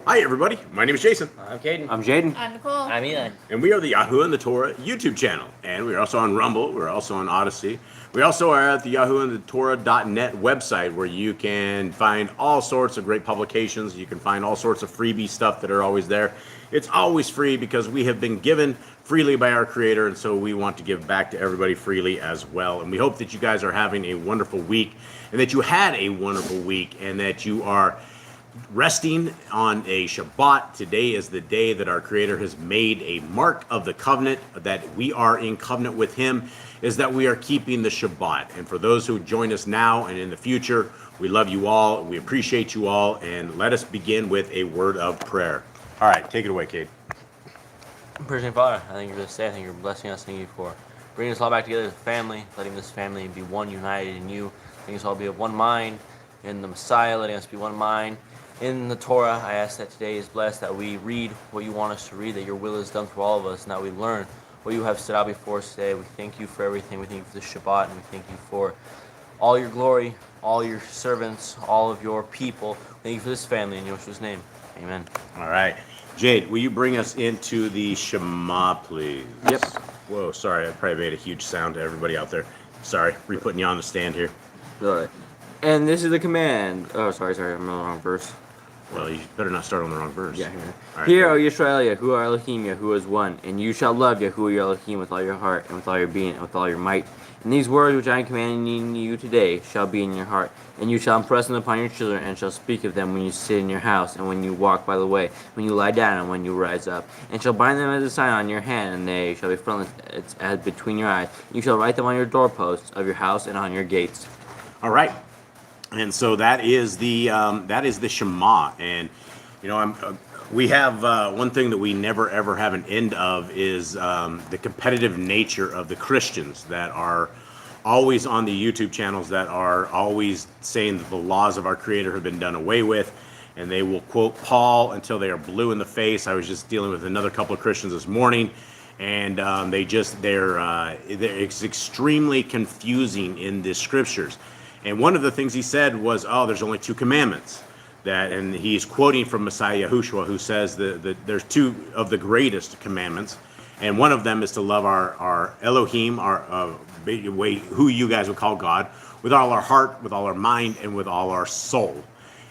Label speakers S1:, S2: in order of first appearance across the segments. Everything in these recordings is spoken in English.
S1: Hi everybody, my name is Jason.
S2: I'm Caden.
S3: I'm Jaden.
S4: I'm Nicole.
S2: I'm Eli.
S1: And we are the Yahuwah and the Torah YouTube channel. And we're also on Rumble, we're also on Odyssey. We also are at the yahuwandthetorah.net website where you can find all sorts of great publications. You can find all sorts of freebie stuff that are always there. It's always free because we have been given freely by our Creator, and so we want to give back to everybody freely as well. And we hope that you guys are having a wonderful week, and that you had a wonderful week, and that you are resting on a Shabbat. Today is the day that our Creator has made a mark of the covenant, that we are in covenant with Him, is that we are keeping the Shabbat. And for those who join us now and in the future, we love you all, we appreciate you all, and let us begin with a word of prayer. All right, take it away, Cade.
S2: Praise Father, I thank you for this day. I thank you for blessing us. Thank you for bringing us all back together as a family, letting this family be one, united in you, letting us all be of one mind in the Messiah, letting us be one mind in the Torah. I ask that today is blessed, that we read what you want us to read, that your will is done for all of us, and that we learn what you have set out before us today. We thank you for everything. We thank you for the Shabbat, and we thank you for all your glory, all your servants, all of your people. Thank you for this family in Yeshua's name. Amen.
S1: All right. Jade, will you bring us into the Shema, please?
S3: Yep.
S1: Whoa, sorry, I probably made a huge sound to everybody out there. Sorry, re-putting you on the stand here.
S3: All right. And this is the command. Oh, sorry, I'm on the wrong verse.
S1: Well, you better not start on the wrong verse.
S3: Yeah,
S1: All right,
S3: Hear, O Yisrael, Yahuwah Elohim, Yahuwah is one, and you shall love Yahuwah your Elohim with all your heart, and with all your being, and with all your might. And these words which I am commanding you today shall be in your heart, and you shall impress them upon your children, and shall speak of them when you sit in your house, and when you walk by the way, when you lie down, and when you rise up. And shall bind them as a sign on your hand, and they shall be frontlets as between your eyes. You shall write them on your doorposts of your house and on your gates.
S1: All right. And so that is the Shema. And you know, we have one thing that we never ever have an end of is the competitive nature of the Christians that are always on the YouTube channels, that are always saying that the laws of our Creator have been done away with, and they will quote Paul until they are blue in the face. I was just dealing with another couple of Christians this morning, and it's extremely confusing in the scriptures. And one of the things he said was, oh, there's only two commandments. And he's quoting from Messiah Yahushua, who says that there's two of the greatest commandments. And one of them is to love our Elohim, who you guys would call God, with all our heart, with all our mind, and with all our soul.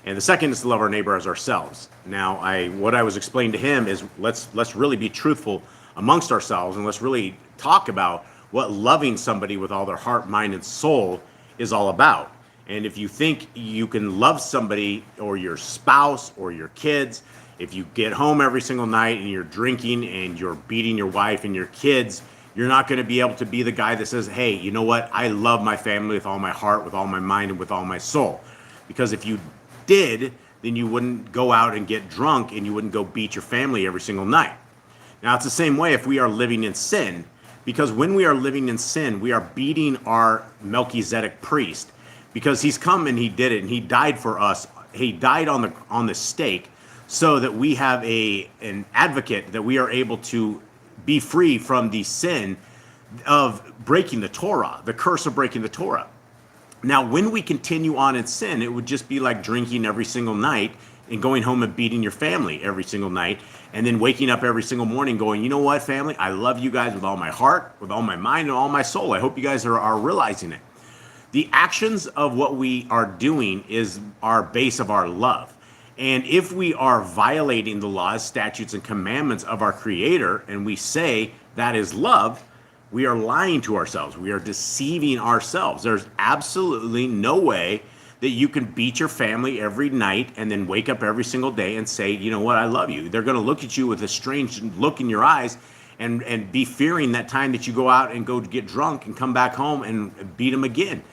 S1: And the second is to love our neighbor as ourselves. Now, what I was explaining to him is let's really be truthful amongst ourselves, and let's really talk about what loving somebody with all their heart, mind, and soul is all about. And if you think you can love somebody or your spouse or your kids, if you get home every single night and you're drinking and you're beating your wife and your kids, you're not going to be able to be the guy that says, hey, you know what? I love my family with all my heart, with all my mind, and with all my soul. Because if you did, then you wouldn't go out and get drunk and you wouldn't go beat your family every single night. Now, it's the same way if we are living in sin. Because when we are living in sin, we are beating our Melchizedek priest, because he's come and he did it, and he died for us. He died on the stake so that we have an advocate, that we are able to be free from the sin of breaking the Torah, the curse of breaking the Torah. Now, when we continue on in sin, it would just be like drinking every single night and going home and beating your family every single night, and then waking up every single morning going, you know what, family? I love you guys with all my heart, with all my mind, and all my soul. I hope you guys are realizing it. The actions of what we are doing is our base of our love. And if we are violating the laws, statutes, and commandments of our Creator, and we say that is love, we are lying to ourselves. We are deceiving ourselves. There's absolutely no way that you can beat your family every night and then wake up every single day and say, you know what, I love you. They're going to look at you with a strange look in your eyes and be fearing that time that you go out and go to get drunk and come back home and beat them again.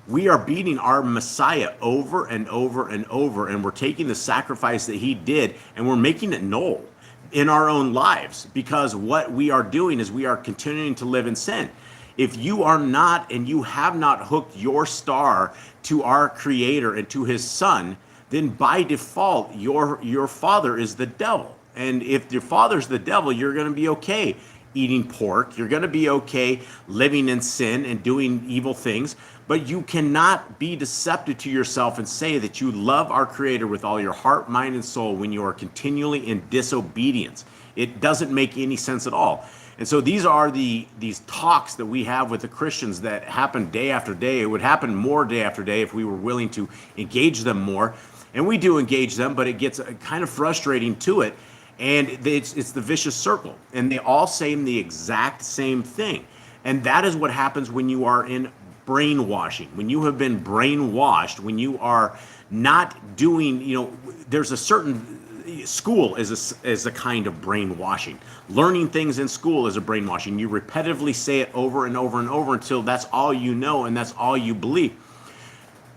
S1: We are beating our Messiah over and over and over, and we're taking the sacrifice that he did and we're making it null in our own lives, because what we are doing is we are continuing to live in sin. If you are not, and you have not hooked your star to our Creator and to his Son, then by default, your father is the devil. And if your father's the devil, you're going to be okay eating pork. You're going to be okay living in sin and doing evil things. But you cannot be deceptive to yourself and say that you love our Creator with all your heart, mind, and soul when you are continually in disobedience. It doesn't make any sense at all. And so these are these talks that we have with the Christians that happen day after day. It would happen more day after day if we were willing to engage them more. And we do engage them, but it gets kind of frustrating to it. And it's the vicious circle. And they all say the exact same thing. And that is what happens when you are in brainwashing. When you have been brainwashed, when you are not doing, there's a certain school is a kind of brainwashing. Learning things in school is a brainwashing. You repetitively say it over and over and over until that's all you know and that's all you believe.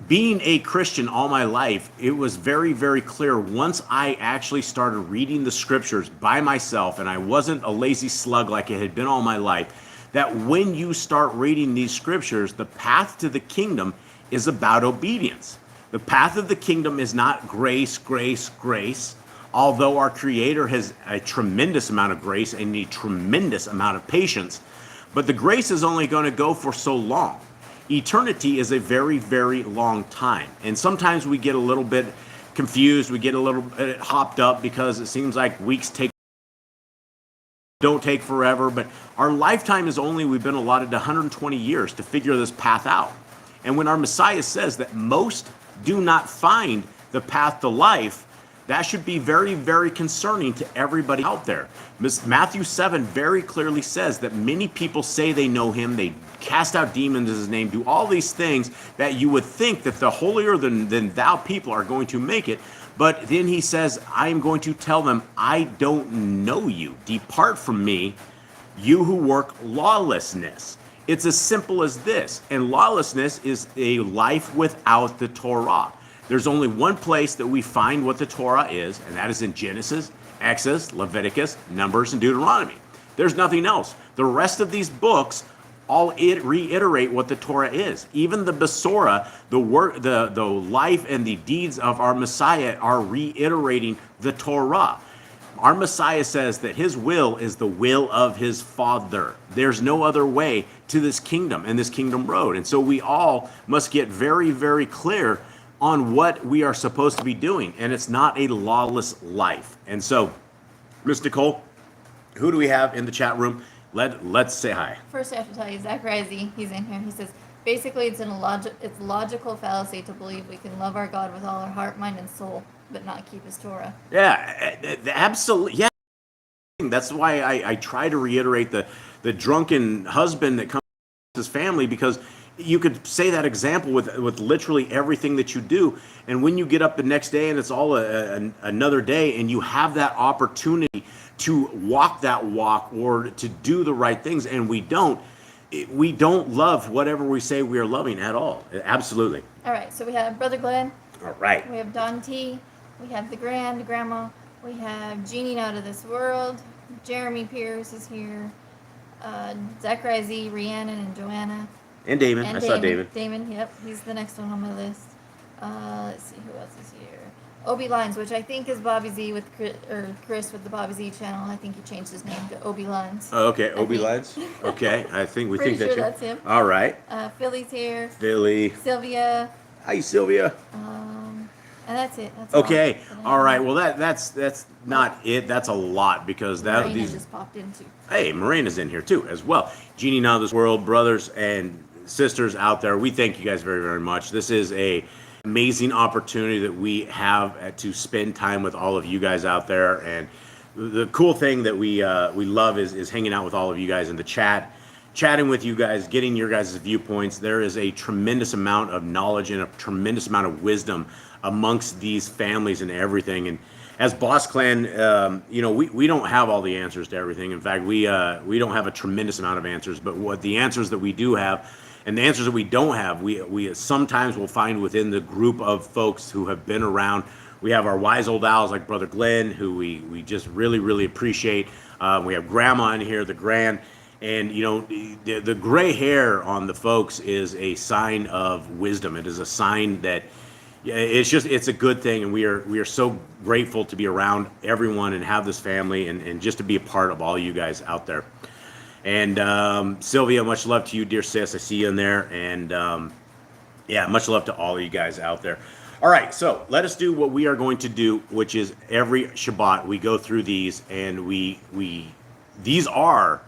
S1: Being a Christian all my life, it was very, very clear once I actually started reading the scriptures by myself, and I wasn't a lazy slug like it had been all my life, that when you start reading these scriptures, the path to the kingdom is about obedience. The path of the kingdom is not grace, grace, grace. Although our Creator has a tremendous amount of grace and a tremendous amount of patience, but the grace is only going to go for so long. Eternity is a very, very long time. And sometimes we get a little bit confused, we get a little bit hopped up because it seems like weeks don't take forever, but our lifetime is only, we've been allotted 120 years to figure this path out. And when our Messiah says that most do not find the path to life, that should be very, very concerning to everybody out there. Matthew 7 very clearly says that many people say they know him, they cast out demons in his name, do all these things that you would think that the holier than thou people are going to make it. But then he says, I am going to tell them, I don't know you. Depart from me, you who work lawlessness. It's as simple as this. And lawlessness is a life without the Torah. There's only one place that we find what the Torah is, and that is in Genesis, Exodus, Leviticus, Numbers, and Deuteronomy. There's nothing else. The rest of these books all reiterate what the Torah is. Even the Besorah, the life and the deeds of our Messiah are reiterating the Torah. Our Messiah says that his will is the will of his Father. There's no other way to this kingdom and this kingdom road. And so we all must get very, very clear on what we are supposed to be doing, and it's not a lawless life. And so, Ms. Nicole, who do we have in the chat room? Let's say hi.
S4: First, I have to tell you, Zach Risey, he's in here. He says, basically, it's logical fallacy to believe we can love our God with all our heart, mind, and soul, but not keep his Torah.
S1: Yeah, absolutely. Yeah, that's why I try to reiterate the drunken husband that comes to his family, because you could say that example with literally everything that you do. And when you get up the next day and it's all another day and you have that opportunity to walk that walk or to do the right things, and we don't love whatever we say we are loving at all. Absolutely.
S4: All right, so we have Brother Glenn.
S1: All right.
S4: We have Don T. We have the Grandma. We have Jeannie Out of This World. Jeremy Pierce is here. Zach Risey, Rhiannon, and Joanna.
S1: And Damon. I saw David.
S4: Damon, yep. He's the next one on my list. Let's see, who else is here? Obi Lines, which I think is Bobby Z with Chris with the Bobby Z channel. I think he changed his name to Obi Lines.
S1: Oh, okay, Obi Lines. Okay, I think we
S4: Pretty
S1: think
S4: sure
S1: that's
S4: him.
S1: All right.
S4: Philly's here.
S1: Philly.
S4: Sylvia.
S1: Hi, Sylvia.
S4: And that's it. That's
S1: Okay.
S4: all.
S1: Right. Well, that's not it. That's a lot, because
S4: Marina
S1: these.
S4: just popped in too.
S1: Hey, Marina's in here too as well. Jeannie, now this world, brothers and sisters out there, we thank you guys very, very much. This is a amazing opportunity that we have to spend time with all of you guys out there. And the cool thing that we love is hanging out with all of you guys in the chat, chatting with you guys, getting your guys' viewpoints. There is a tremendous amount of knowledge and a tremendous amount of wisdom amongst these families and everything. And as Boss Clan, we don't have all the answers to everything. In fact, we don't have a tremendous amount of answers. But what the answers that we do have, and the answers that we don't have, we sometimes will find within the group of folks who have been around. We have our wise old owls like Brother Glenn, who we just really, really appreciate. We have Grandma in here, the Grand. And, the gray hair on the folks is a sign of wisdom. It is a sign that it's a good thing. And we are so grateful to be around everyone and have this family and just to be a part of all you guys out there. And Sylvia, much love to you, dear sis. I see you in there. And Yeah, much love to all of you guys out there. All right, so let us do what we are going to do, which is every Shabbat we go through these, and these are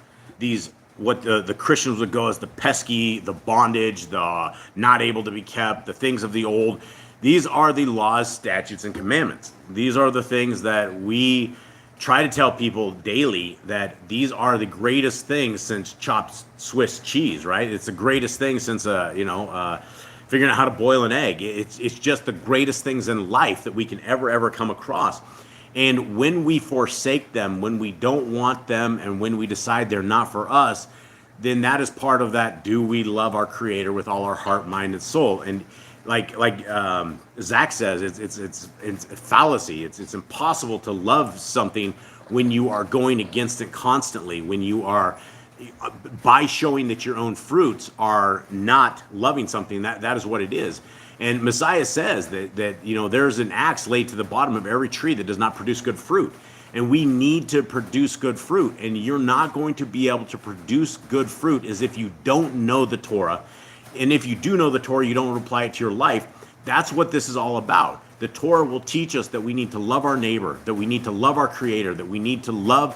S1: what the Christians would go as the pesky, the bondage, the not able to be kept, the things of the old. These are the laws, statutes, and commandments. These are the things that we try to tell people daily, that these are the greatest things since chopped Swiss cheese, right? It's the greatest thing since figuring out how to boil an egg. It's just the greatest things in life that we can ever come across. And when we forsake them, when we don't want them, and when we decide they're not for us, then that is part of that. Do we love our Creator with all our heart, mind, and soul? And like Zach says, it's fallacy. It's impossible to love something when you are going against it constantly. When you are, by showing that your own fruits are not loving something, that is what it is. And Messiah says that there's an axe laid to the bottom of every tree that does not produce good fruit. And we need to produce good fruit. And you're not going to be able to produce good fruit as if you don't know the Torah. And if you do know the Torah, you don't apply it to your life. That's what this is all about. The Torah will teach us that we need to love our neighbor, that we need to love our Creator, that we need to love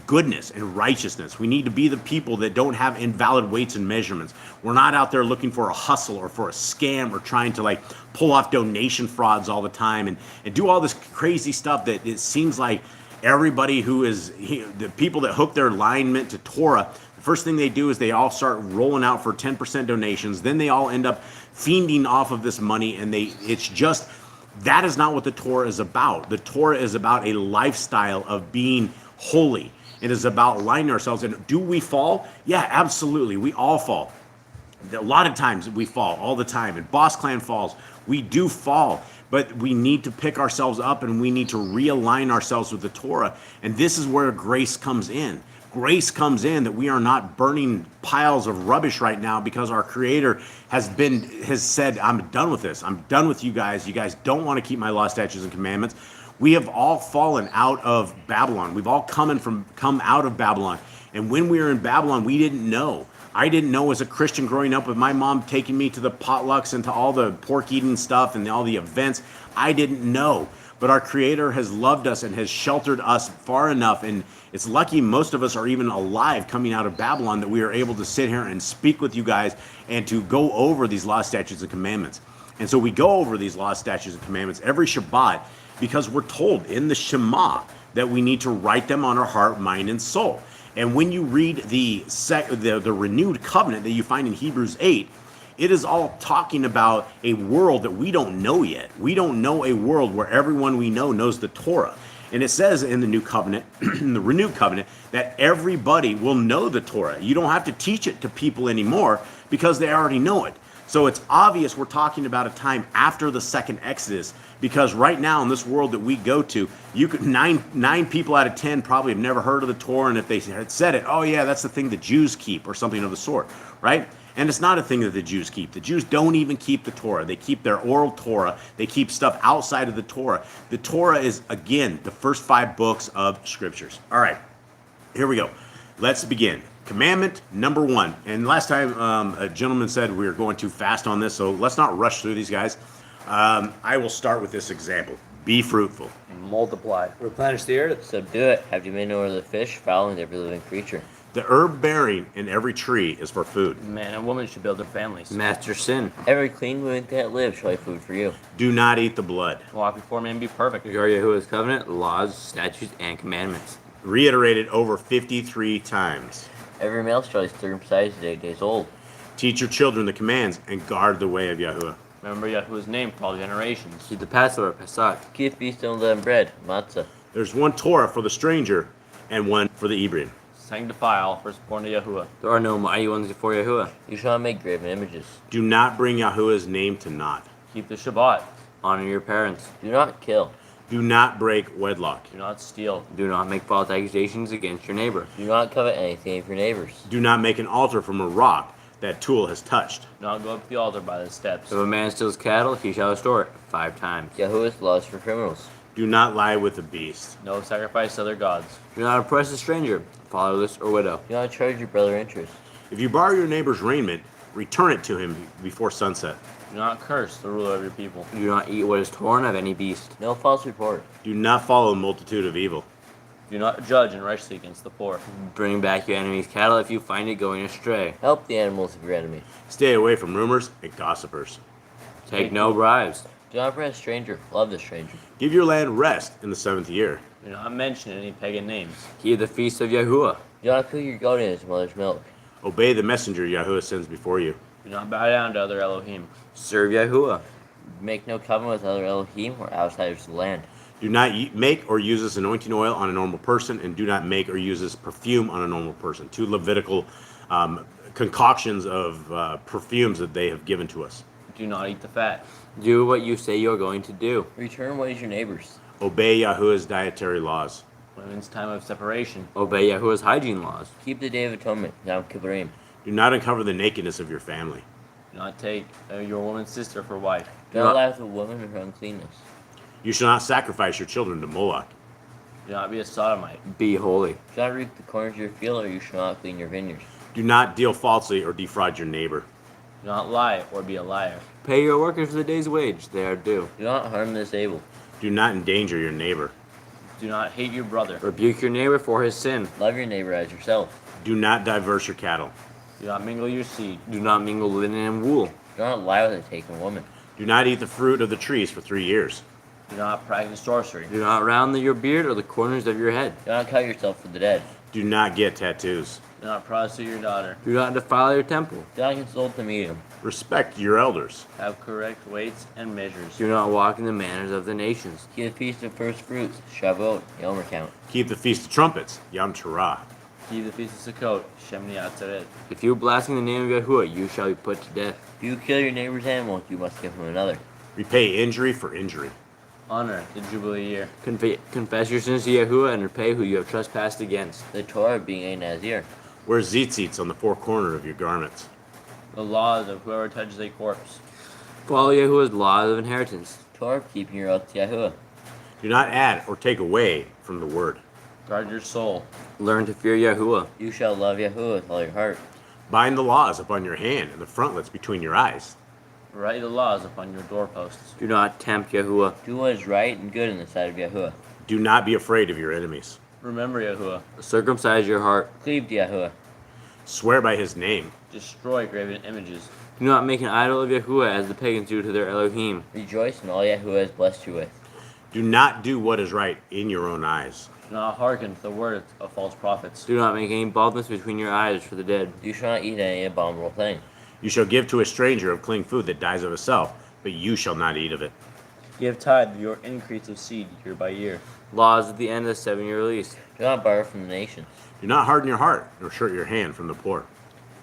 S1: goodness and righteousness. We need to be the people that don't have invalid weights and measurements. We're not out there looking for a hustle or for a scam or trying to pull off donation frauds all the time and do all this crazy stuff that it seems like everybody the people that hook their alignment to Torah, the first thing they do is they all start rolling out for 10% donations. Then they all end up fiending off of this money, and that is not what the Torah is about. The Torah is about a lifestyle of being holy. It is about aligning ourselves. And do we fall? Yeah, absolutely. We all fall. A lot of times we fall all the time. And Boss Clan falls. We do fall. But we need to pick ourselves up, and we need to realign ourselves with the Torah. And this is where grace comes in. Grace comes in, that we are not burning piles of rubbish right now because our Creator has said, I'm done with this. I'm done with you guys. You guys don't want to keep my law, statutes, and commandments. We have all fallen out of Babylon. We've all come out of Babylon. And when we were in Babylon, we didn't know. I didn't know as a Christian growing up, with my mom taking me to the potlucks and to all the pork eating stuff and all the events. I didn't know. But our Creator has loved us and has sheltered us far enough. And it's lucky most of us are even alive coming out of Babylon, that we are able to sit here and speak with you guys and to go over these law, statutes, and commandments. And so we go over these law, statutes, and commandments every Shabbat, because we're told in the Shema that we need to write them on our heart, mind, and soul. And when you read the renewed covenant that you find in Hebrews 8, it is all talking about a world that we don't know yet. We don't know a world where everyone we know knows the Torah. And it says in the new covenant, in the renewed covenant, that everybody will know the Torah. You don't have to teach it to people anymore because they already know it. So it's obvious we're talking about a time after the second Exodus, because right now in this world that we go to, nine people out of 10 probably have never heard of the Torah, and if they had said it, oh yeah, that's the thing the Jews keep, or something of the sort, right? And it's not a thing that the Jews keep. The Jews don't even keep the Torah. They keep their oral Torah. They keep stuff outside of the Torah. The Torah is, again, the first 5 books of Scriptures. All right, here we go. Let's begin. Commandment number 1. And last time a gentleman said we were going too fast on this, so let's not rush through these guys. I will start with this example. Be fruitful.
S2: Multiply.
S3: Replenish the earth.
S2: Subdue it. Have dominion over the fish, fowl, and every living creature.
S1: The herb bearing in every tree is for food.
S2: Man and woman should build their families.
S3: Master sin.
S2: Every clean woman that lives shall have food for you.
S1: Do not eat the blood.
S2: Walk before me and be perfect.
S3: Regard Yahuwah's covenant, laws, statutes, and commandments.
S1: Reiterated over 53 times.
S2: Every male shall be circumcised at 8 days old.
S1: Teach your children the commands and guard the way of Yahuwah.
S2: Remember Yahuwah's name for all generations.
S3: Keep the Passover, Pesach.
S2: Keep feast of unleavened bread, matzah.
S1: There's one Torah for the stranger and one for the Hebrew.
S2: Sanctify all firstborn to Yahuwah.
S3: There are no mighty ones before Yahuwah.
S2: You shall not make graven images.
S1: Do not bring Yahuwah's name to naught.
S2: Keep the Shabbat.
S3: Honor your parents.
S2: Do not kill.
S1: Do not break wedlock.
S2: Do not steal.
S3: Do not make false accusations against your neighbor.
S2: Do not covet anything of your neighbor's.
S1: Do not make an altar from a rock that tool has touched.
S2: Do not go up to the altar by the steps.
S3: If a man steals cattle, he shall restore it 5 times.
S2: Yahuwah's laws for criminals.
S1: Do not lie with the beast.
S2: No sacrifice to other gods.
S3: Do not oppress a stranger, fatherless or widow.
S2: Do not charge your brother interest.
S1: If you borrow your neighbor's raiment, return it to him before sunset.
S2: Do not curse the ruler of your people.
S3: Do not eat what is torn of any beast.
S2: No false report.
S1: Do not follow a multitude of evil.
S2: Do not judge unrighteously against the poor.
S3: Bring back your enemy's cattle if you find it going astray.
S2: Help the animals of your enemy.
S1: Stay away from rumors and gossipers.
S3: Take no bribes.
S2: Do not oppress a stranger. Love the stranger.
S1: Give your land rest in the 7th year.
S2: Do not mention any pagan names.
S3: Keep the feast of Yahuwah.
S2: Do not cook your goat in its mother's milk.
S1: Obey the messenger Yahuwah sends before you.
S2: Do not bow down to other Elohim.
S3: Serve Yahuwah.
S2: Make no covenant with other Elohim or outsiders of the land.
S1: Do not make or use this anointing oil on a normal person, and do not make or use this perfume on a normal person. 2 Levitical concoctions of perfumes that they have given to us.
S2: Do not eat the fat.
S3: Do what you say you're going to do.
S2: Return what is your neighbor's.
S1: Obey Yahuwah's dietary laws.
S2: Women's time of separation.
S3: Obey Yahuwah's hygiene laws.
S2: Keep the Day of Atonement, Yom Kippurim.
S1: Do not uncover the nakedness of your family.
S2: Do not take your woman's sister for wife.
S3: Do not
S2: lie with a woman in her uncleanness.
S1: You shall not sacrifice your children to Moloch.
S2: Do not be a sodomite.
S3: Be holy.
S2: Do not reap the corners of your field, or you shall not clean your vineyards.
S1: Do not deal falsely or defraud your neighbor.
S2: Do not lie or be a liar.
S3: Pay your workers the day's wage they are due.
S2: Do not harm the disabled.
S1: Do not endanger your neighbor.
S2: Do not hate your brother.
S3: Rebuke your neighbor for his sin.
S2: Love your neighbor as yourself.
S1: Do not diverse your cattle.
S2: Do not mingle your seed.
S3: Do not mingle linen and wool.
S2: Do not lie with a taken woman.
S1: Do not eat the fruit of the trees for 3 years.
S2: Do not practice sorcery.
S3: Do not round your beard or the corners of your head.
S2: Do not cut yourself for the dead.
S1: Do not get tattoos.
S2: Do not prostitute your daughter.
S3: Do not defile your temple.
S2: Do not consult the medium.
S1: Respect your elders.
S2: Have correct weights and measures.
S3: Do not walk in the manners of the nations.
S2: Keep the feast of first fruits, Shavuot, Yom Count.
S1: Keep the Feast of Trumpets, Yom Torah.
S2: Keep the feast of Sukkot, Shemini Atzeret.
S3: If you blaspheme the name of Yahuwah, you shall be put to death.
S2: If you kill your neighbor's animal, you must give him another.
S1: Repay injury for injury.
S2: Honor the Jubilee year.
S3: Confess your sins to Yahuwah and repay who you have trespassed against.
S2: The Torah being a Nazir.
S1: Wear tzitzits on the 4 corners of your garments.
S2: The laws of whoever touches a corpse.
S3: Follow Yahuwah's laws of inheritance.
S2: Torah keeping your oath to Yahuwah.
S1: Do not add or take away from the word.
S2: Guard your soul.
S3: Learn to fear Yahuwah.
S2: You shall love Yahuwah with all your heart.
S1: Bind the laws upon your hand and the frontlets between your eyes.
S2: Write the laws upon your doorposts.
S3: Do not tempt Yahuwah.
S2: Do what is right and good in the sight of Yahuwah.
S1: Do not be afraid of your enemies.
S2: Remember Yahuwah.
S3: Circumcise your heart.
S2: Cleave to Yahuwah.
S1: Swear by his name.
S2: Destroy graven images.
S3: Do not make an idol of Yahuwah as the pagans do to their Elohim.
S2: Rejoice in all Yahuwah has blessed you with.
S1: Do not do what is right in your own eyes.
S2: Do not hearken to the words of false prophets.
S3: Do not make any baldness between your eyes for the dead.
S2: You shall not eat any abominable thing.
S1: You shall give to a stranger of clean food that dies of itself, but you shall not eat of it.
S2: Give tithe of your increase of seed year by year.
S3: Laws at the end of the 7-year release.
S2: Do not borrow from the nations.
S1: Do not harden your heart, nor short your hand from the poor.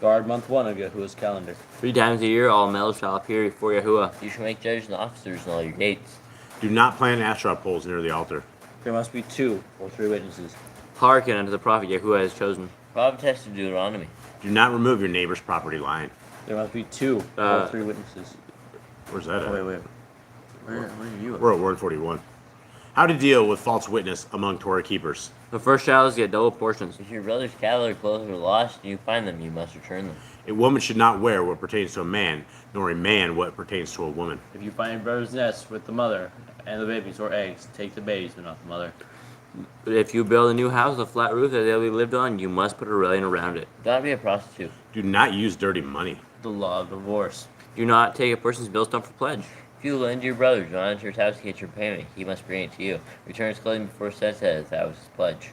S2: Guard month 1 of Yahuwah's calendar.
S3: 3 times a year all males shall appear before Yahuwah.
S2: You shall make judges and officers in all your gates.
S1: Do not plant Asherah poles near the altar.
S2: There must be 2 or 3 witnesses.
S3: Hearken unto the prophet Yahuwah has chosen.
S2: Prophetess of Deuteronomy.
S1: Do not remove your neighbor's property line.
S2: There must be 2 or 3 witnesses.
S1: Where's that at?
S2: Wait. Where are you?
S1: We're at 141. How to deal with false witness among Torah keepers.
S3: The first child get double portions.
S2: If your brother's cattle or clothes are lost and you find them, you must return them.
S1: A woman should not wear what pertains to a man, nor a man what pertains to a woman.
S2: If you find your brother's nest with the mother and the babies or eggs, take the babies but not the mother.
S3: But if you build a new house with a flat roof that they'll be lived on, you must put a railing around it.
S2: Do not be a prostitute.
S1: Do not use dirty money.
S2: The law of divorce.
S3: Do not take a person's millstone for pledge.
S2: If you lend to your brother, do not enter his house to get your payment. He must bring it to you. Return his clothing before sunset, as that was his pledge.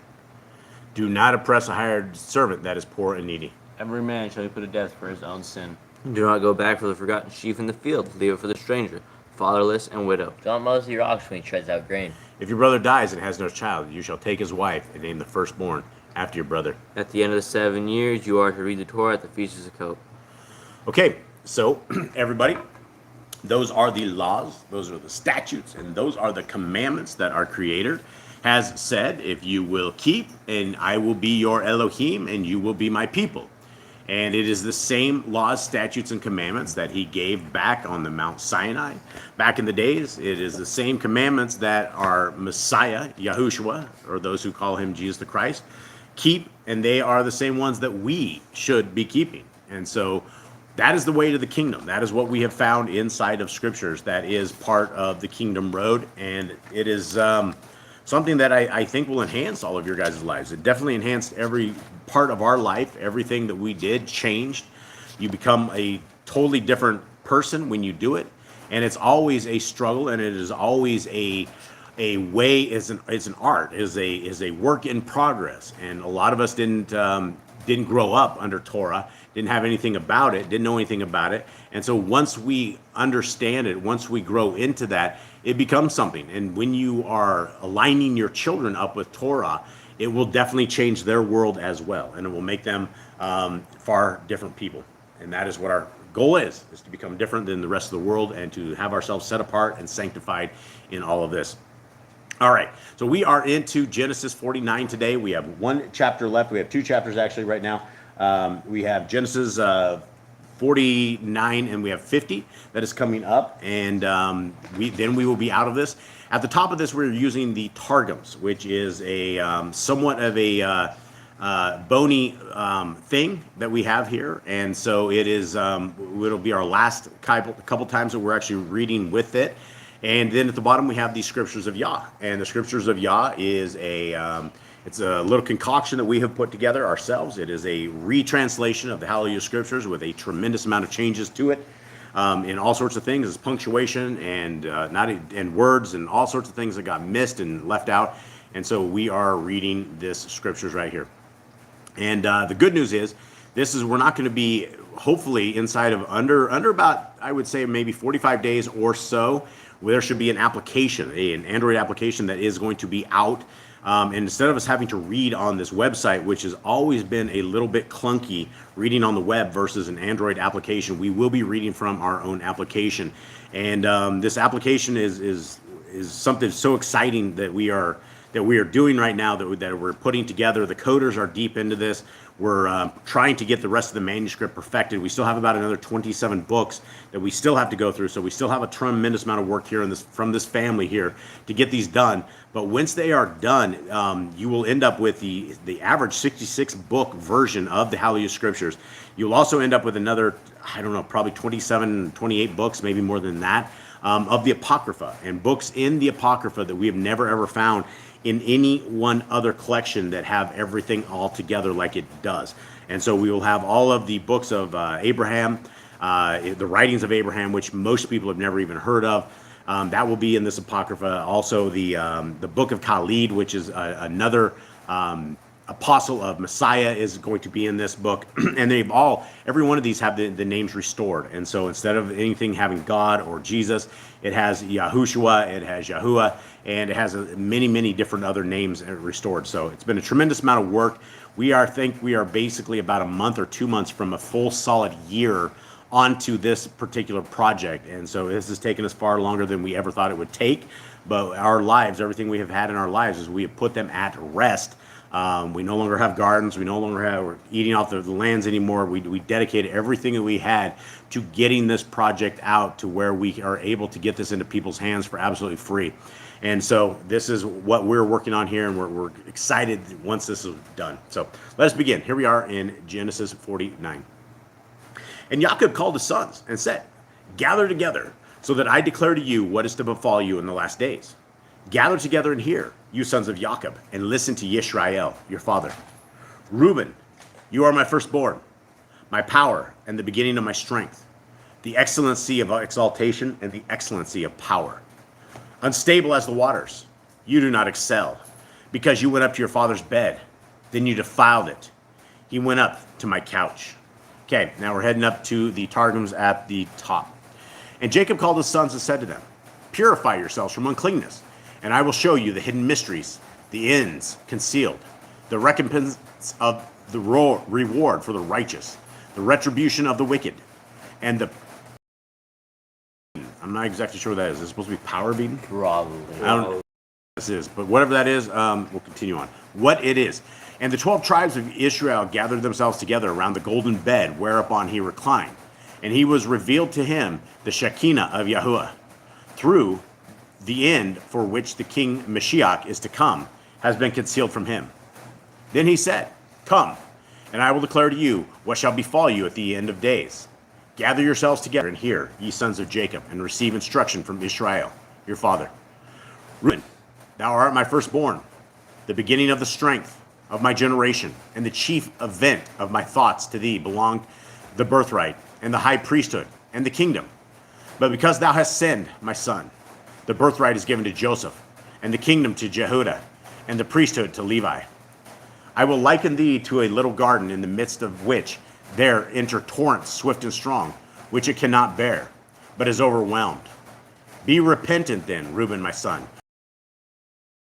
S1: Do not oppress a hired servant that is poor and needy.
S2: Every man shall be put to death for his own sin.
S3: Do not go back for the forgotten sheaf in the field. Leave it for the stranger, fatherless, and widow.
S2: Do not muzzle your ox when he treads out grain.
S1: If your brother dies and has no child, you shall take his wife and name the firstborn after your brother.
S3: At the end of the 7 years, you are to read the Torah at the Feast of Sukkot.
S1: Okay, so everybody, those are the laws, those are the statutes, and those are the commandments that our Creator has said, if you will keep, and I will be your Elohim, and you will be my people. And it is the same laws, statutes, and commandments that he gave back on the Mount Sinai. Back in the days, it is the same commandments that our Messiah, Yahushua, or those who call him Jesus the Christ, keep, and they are the same ones that we should be keeping. And so that is the way to the kingdom. That is what we have found inside of Scriptures. That is part of the kingdom road, and it is something that I think will enhance all of your guys' lives. It definitely enhanced every part of our life. Everything that we did changed. You become a totally different person when you do it, and it's always a struggle, and it is always a way, is an art, is a work in progress. And a lot of us didn't grow up under Torah, didn't have anything about it, didn't know anything about it. And so once we understand it, once we grow into that, it becomes something. And when you are aligning your children up with Torah, it will definitely change their world as well, and it will make them far different people. And that is what our goal is to become different than the rest of the world, and to have ourselves set apart and sanctified in all of this. All right, so we are into Genesis 49 today. We have one chapter left. We have two chapters actually right now. We have Genesis 49 and we have 50 that is coming up, and we will be out of this. At the top of this, we're using the Targums, which is a somewhat of a bony thing that we have here, and so it is. It'll be our last couple times that we're actually reading with it. And then at the bottom we have the Scriptures of Yah, and the Scriptures of Yah is it's a little concoction that we have put together ourselves. It is a retranslation of the Hallelujah Scriptures with a tremendous amount of changes to it, in all sorts of things. It's punctuation and words and all sorts of things that got missed and left out. And so we are reading this Scriptures right here. And the good news is, we're not going to be, hopefully, inside of under about, I would say, maybe 45 days or so, where there should be an application, an Android application that is going to be out. And instead of us having to read on this website, which has always been a little bit clunky, reading on the web versus an Android application, we will be reading from our own application. And this application is something so exciting that we are doing right now, that we're putting together. The coders are deep into this. We're trying to get the rest of the manuscript perfected. We still have about another 27 books that we still have to go through. So we still have a tremendous amount of work here from this family here to get these done. But once they are done, you will end up with the average 66 book version of the Hallelujah Scriptures. You'll also end up with another, I don't know, probably 27, 28 books, maybe more than that, of the Apocrypha, and books in the Apocrypha that we have never ever found in any one other collection that have everything all together like it does. And so we will have all of the books of Abraham, the writings of Abraham, which most people have never even heard of. That will be in this Apocrypha. Also the book of Khalid, which is another apostle of Messiah, is going to be in this book. And every one of these have the names restored. And so instead of anything having God or Jesus, it has Yahushua, it has Yahuwah, and it has many, many different other names restored. So it's been a tremendous amount of work. We are basically about a month or 2 months from a full solid year onto this particular project. And so this has taken us far longer than we ever thought it would take. But our lives, everything we have had in our lives, is we have put them at rest. We no longer have gardens. We're eating off the lands anymore. We dedicated everything that we had to getting this project out to where we are able to get this into people's hands for absolutely free. And so this is what we're working on here, and we're excited once this is done. So let us begin. Here we are in Genesis 49. And Jacob called his sons and said, "Gather together, so that I declare to you what is to befall you in the last days. Gather together and hear, you sons of Jacob, and listen to Yisrael, your father. Reuben, you are my firstborn, my power and the beginning of my strength, the excellency of exaltation and the excellency of power. Unstable as the waters, you do not excel, because you went up to your father's bed, then you defiled it. He went up to my couch." Okay, now we're heading up to the Targums at the top. "And Jacob called his sons and said to them, Purify yourselves from uncleanness, and I will show you the hidden mysteries, the ends concealed, the recompense of the reward for the righteous, the retribution of the wicked, and the..." I'm not exactly sure what that is. Is it supposed to be power beating?
S2: Probably.
S1: I don't know what this is, but whatever that is, we'll continue on. What it is. "And the 12 tribes of Israel gathered themselves together around the golden bed whereupon he reclined. And he was revealed to him the Shekinah of Yahuwah, through the end for which the king Mashiach is to come, has been concealed from him. Then he said, Come, and I will declare to you what shall befall you at the end of days. Gather yourselves together and hear, ye sons of Jacob, and receive instruction from Israel, your father. Reuben, thou art my firstborn, the beginning of the strength of my generation, and the chief event of my thoughts to thee belonged the birthright, and the high priesthood, and the kingdom. But because thou hast sinned, my son, the birthright is given to Joseph, and the kingdom to Jehudah, and the priesthood to Levi. I will liken thee to a little garden, in the midst of which there enter torrents swift and strong, which it cannot bear, but is overwhelmed. Be repentant then, Reuben my son.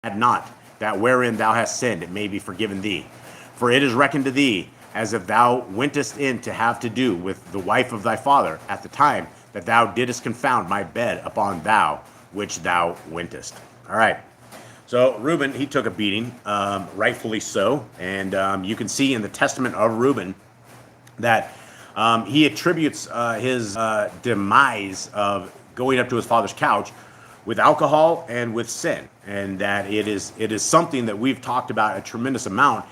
S1: Add not, that wherein thou hast sinned it may be forgiven thee. For it is reckoned to thee as if thou wentest in to have to do with the wife of thy father at the time that thou didst confound my bed upon thou, which thou wentest. All right. So Reuben, he took a beating, rightfully so. And you can see in the testament of Reuben that he attributes his demise of going up to his father's couch with alcohol and with sin, and that it is something that we've talked about a tremendous amount.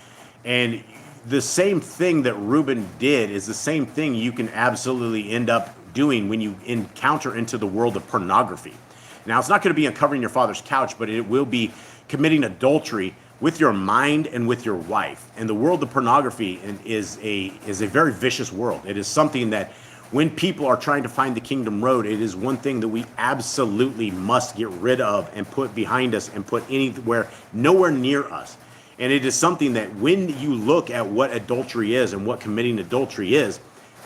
S1: And the same thing that Reuben did is the same thing you can absolutely end up doing when you encounter into the world of pornography. Now, it's not going to be uncovering your father's couch, but it will be committing adultery with your mind and with your wife. And the world of pornography is a very vicious world. It is something that when people are trying to find the kingdom road, it is one thing that we absolutely must get rid of and put behind us and put nowhere near us. And it is something that when you look at what adultery is and what committing adultery is,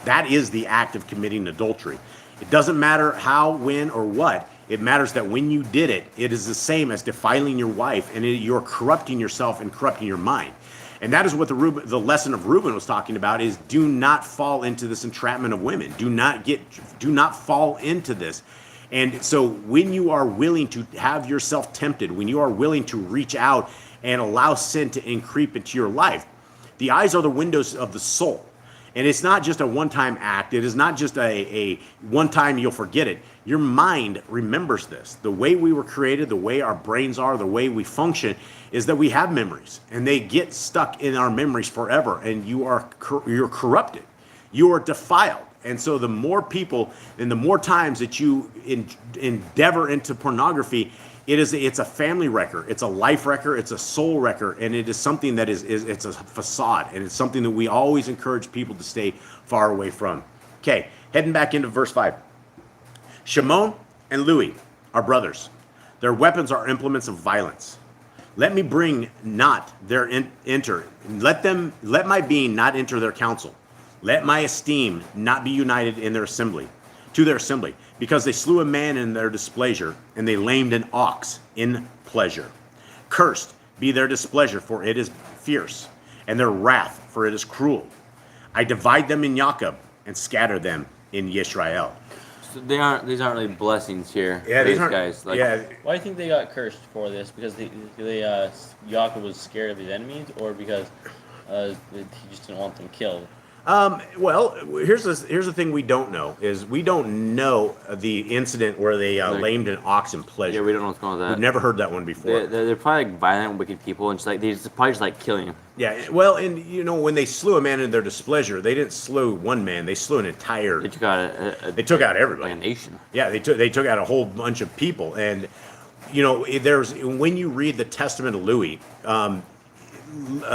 S1: that is the act of committing adultery. It doesn't matter how, when, or what. It matters that when you did it, it is the same as defiling your wife, and you're corrupting yourself and corrupting your mind. And that is what the lesson of Reuben was talking about, is do not fall into this entrapment of women. Do not fall into this. And so when you are willing to have yourself tempted, when you are willing to reach out and allow sin to creep into your life, the eyes are the windows of the soul. And it's not just a one-time act. It is not just a one-time you'll forget it. Your mind remembers this. The way we were created, the way our brains are, the way we function is that we have memories, and they get stuck in our memories forever, and you're corrupted. You are defiled. And so the more people and the more times that you endeavor into pornography, it's a family wrecker, it's a life wrecker, it's a soul wrecker, and it is something that it's a facade, and it's something that we always encourage people to stay far away from. Okay, heading back into verse 5. Shimon and Louis are brothers. Their weapons are implements of violence. Let me bring not their enter. Let my being not enter their council. Let my esteem not be united in their assembly, to their assembly, because they slew a man in their displeasure, and they lamed an ox in pleasure. Cursed be their displeasure, for it is fierce, and their wrath, for it is cruel. I divide them in Jacob and scatter them in Yisrael.
S3: So these aren't really blessings here.
S1: Yeah,
S3: for
S1: these
S3: these
S1: aren't.
S3: guys. Like,
S1: Yeah,
S2: Why do you think they got cursed for this? Because Yaakov was scared of his enemies, or because he just didn't want them killed?
S1: well, here's the thing we don't know, is we don't know the incident where they lamed an ox in pleasure.
S3: yeah, we don't know what's going on with that.
S1: We've never heard that one before.
S3: They're probably like violent, wicked people, and they probably just like killing him.
S1: Yeah, well, and when they slew a man in their displeasure, they didn't slew one man; they slew an entire.
S3: They took out
S1: They took out everybody.
S3: like a nation.
S1: Yeah, they took out a whole bunch of people, and there's when you read the Testament of Louis,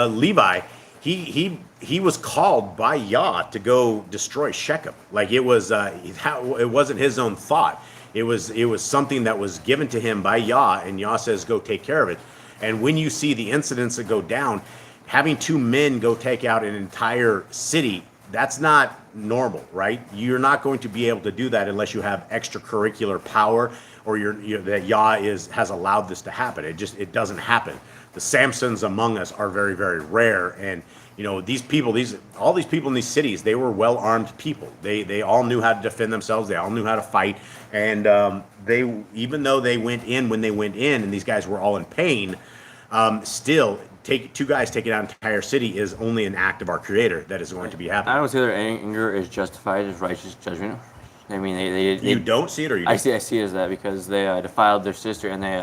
S1: Levi, he was called by Yah to go destroy Shechem. Like it wasn't his own thought. It was something that was given to him by Yah, and Yah says, "Go take care of it." And when you see the incidents that go down, having two men go take out an entire city, that's not normal, right? You're not going to be able to do that unless you have extracurricular power, or that Yah has allowed this to happen. It doesn't happen. The Samsons among us are very, very rare, and all these people in these cities, they were well-armed people. They all knew how to defend themselves. They all knew how to fight, and even though they went in when they went in, and these guys were all in pain, still two guys taking out an entire city is only an act of our Creator that is going to be happening.
S3: I don't see their anger is justified as righteous judgment. I mean, they
S1: You don't see it, or you do?
S3: I see it as that because they defiled their sister, and they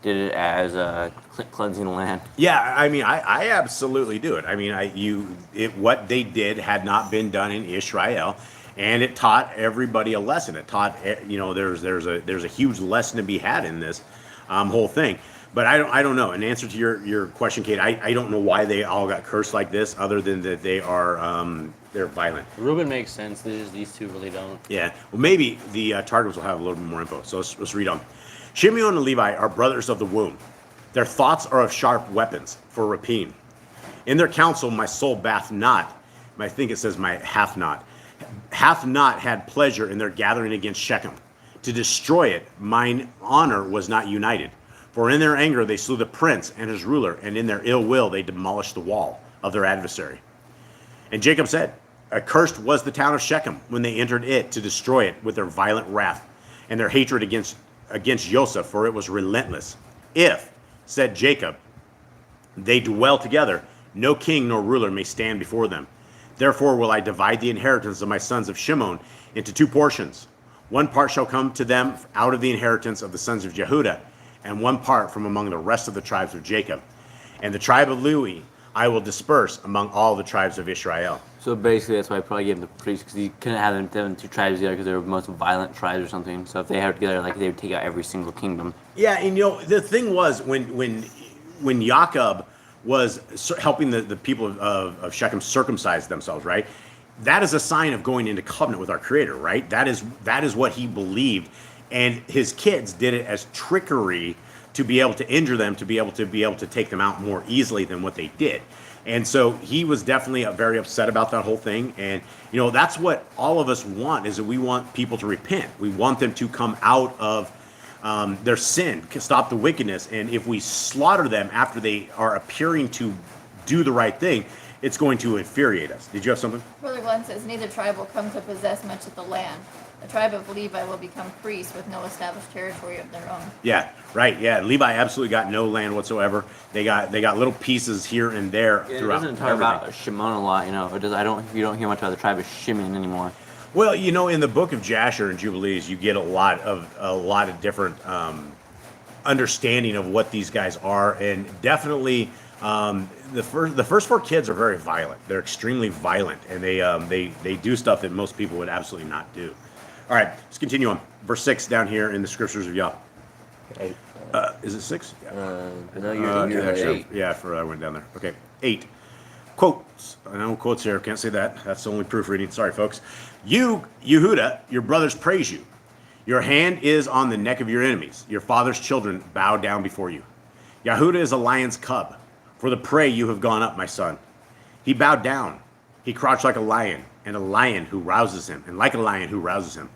S3: did it as cleansing the land.
S1: Yeah, I mean, I absolutely do it. I mean, what they did had not been done in Israel, and it taught everybody a lesson. It taught, there's a huge lesson to be had in this whole thing. But I don't know. In answer to your question, Kate, I don't know why they all got cursed like this, other than that they are they're violent.
S2: Reuben makes sense. These two really don't.
S1: Yeah. Well, maybe the Targums will have a little bit more info. So let's read on. Shimeon and Levi are brothers of the womb. Their thoughts are of sharp weapons for rapine. In their counsel, my soul bath not. I think it says my hath not had pleasure in their gathering against Shechem. To destroy it, mine honor was not united. For in their anger they slew the prince and his ruler, and in their ill will they demolished the wall of their adversary. And Jacob said, accursed was the town of Shechem when they entered it to destroy it with their violent wrath and their hatred against Joseph, for it was relentless. If, said Jacob, they dwell together, no king nor ruler may stand before them. Therefore will I divide the inheritance of my sons of Shimon into 2 portions. One part shall come to them out of the inheritance of the sons of Jehudah, and one part from among the rest of the tribes of Jacob. And the tribe of Lewi I will disperse among all the tribes of Israel.
S3: So basically, that's why I probably gave them the priests, because you couldn't have them 2 tribes together because they were the most violent tribes or something. So if they had together, like, they would take out every single kingdom.
S1: Yeah, and the thing was, when Jacob was helping the people of Shechem circumcise themselves, right? That is a sign of going into covenant with our Creator, right? That is what he believed, and his kids did it as trickery to be able to injure them, to be able to take them out more easily than what they did. And so he was definitely very upset about that whole thing. And that's what all of us want, is that we want people to repent. We want them to come out of their sin, stop the wickedness. And if we slaughter them after they are appearing to do the right thing, it's going to infuriate us. Did you have something?
S4: Brother Glenn says, neither tribe will come to possess much of the land. The tribe of Levi will become priests with no established territory of their own. Yeah,
S1: right. Yeah, Levi absolutely got no land whatsoever. They got little pieces here and there throughout.
S3: It doesn't talk about Shimon a lot, It does. You don't hear much about the tribe of Shimon anymore.
S1: Well, in the book of Jasher and Jubilees, you get a lot of different understanding of what these guys are, and definitely the first 4 kids are very violent. They're extremely violent, and they do stuff that most people would absolutely not do. All right, let's continue on. Verse 6 down here in the Scriptures of Yah. Is it 6?
S2: No, you're at 8.
S1: Yeah, I went down there. Okay, 8. Quotes. I know quotes here. Can't say that. That's only proofreading. Sorry, folks. You, Yehuda, your brothers praise you. Your hand is on the neck of your enemies. Your father's children bow down before you. Yehuda is a lion's cub. For the prey you have gone up, my son. He bowed down. He crouched like a lion, and a lion who rouses him, and like a lion who rouses him.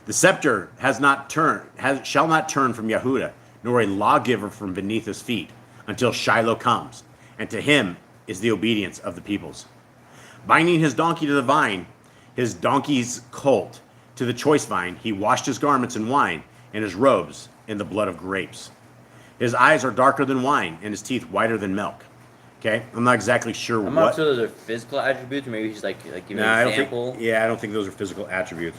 S1: The scepter shall not turn from Yehuda, nor a lawgiver from beneath his feet, until Shiloh comes, and to him is the obedience of the peoples. Binding his donkey to the vine, his donkey's colt to the choice vine, he washed his garments in wine, and his robes in the blood of grapes. His eyes are darker than wine, and his teeth whiter than milk. Okay, I'm not exactly sure
S3: I'm not sure those are physical attributes, or maybe he's like giving an example.
S1: I don't think those are physical attributes.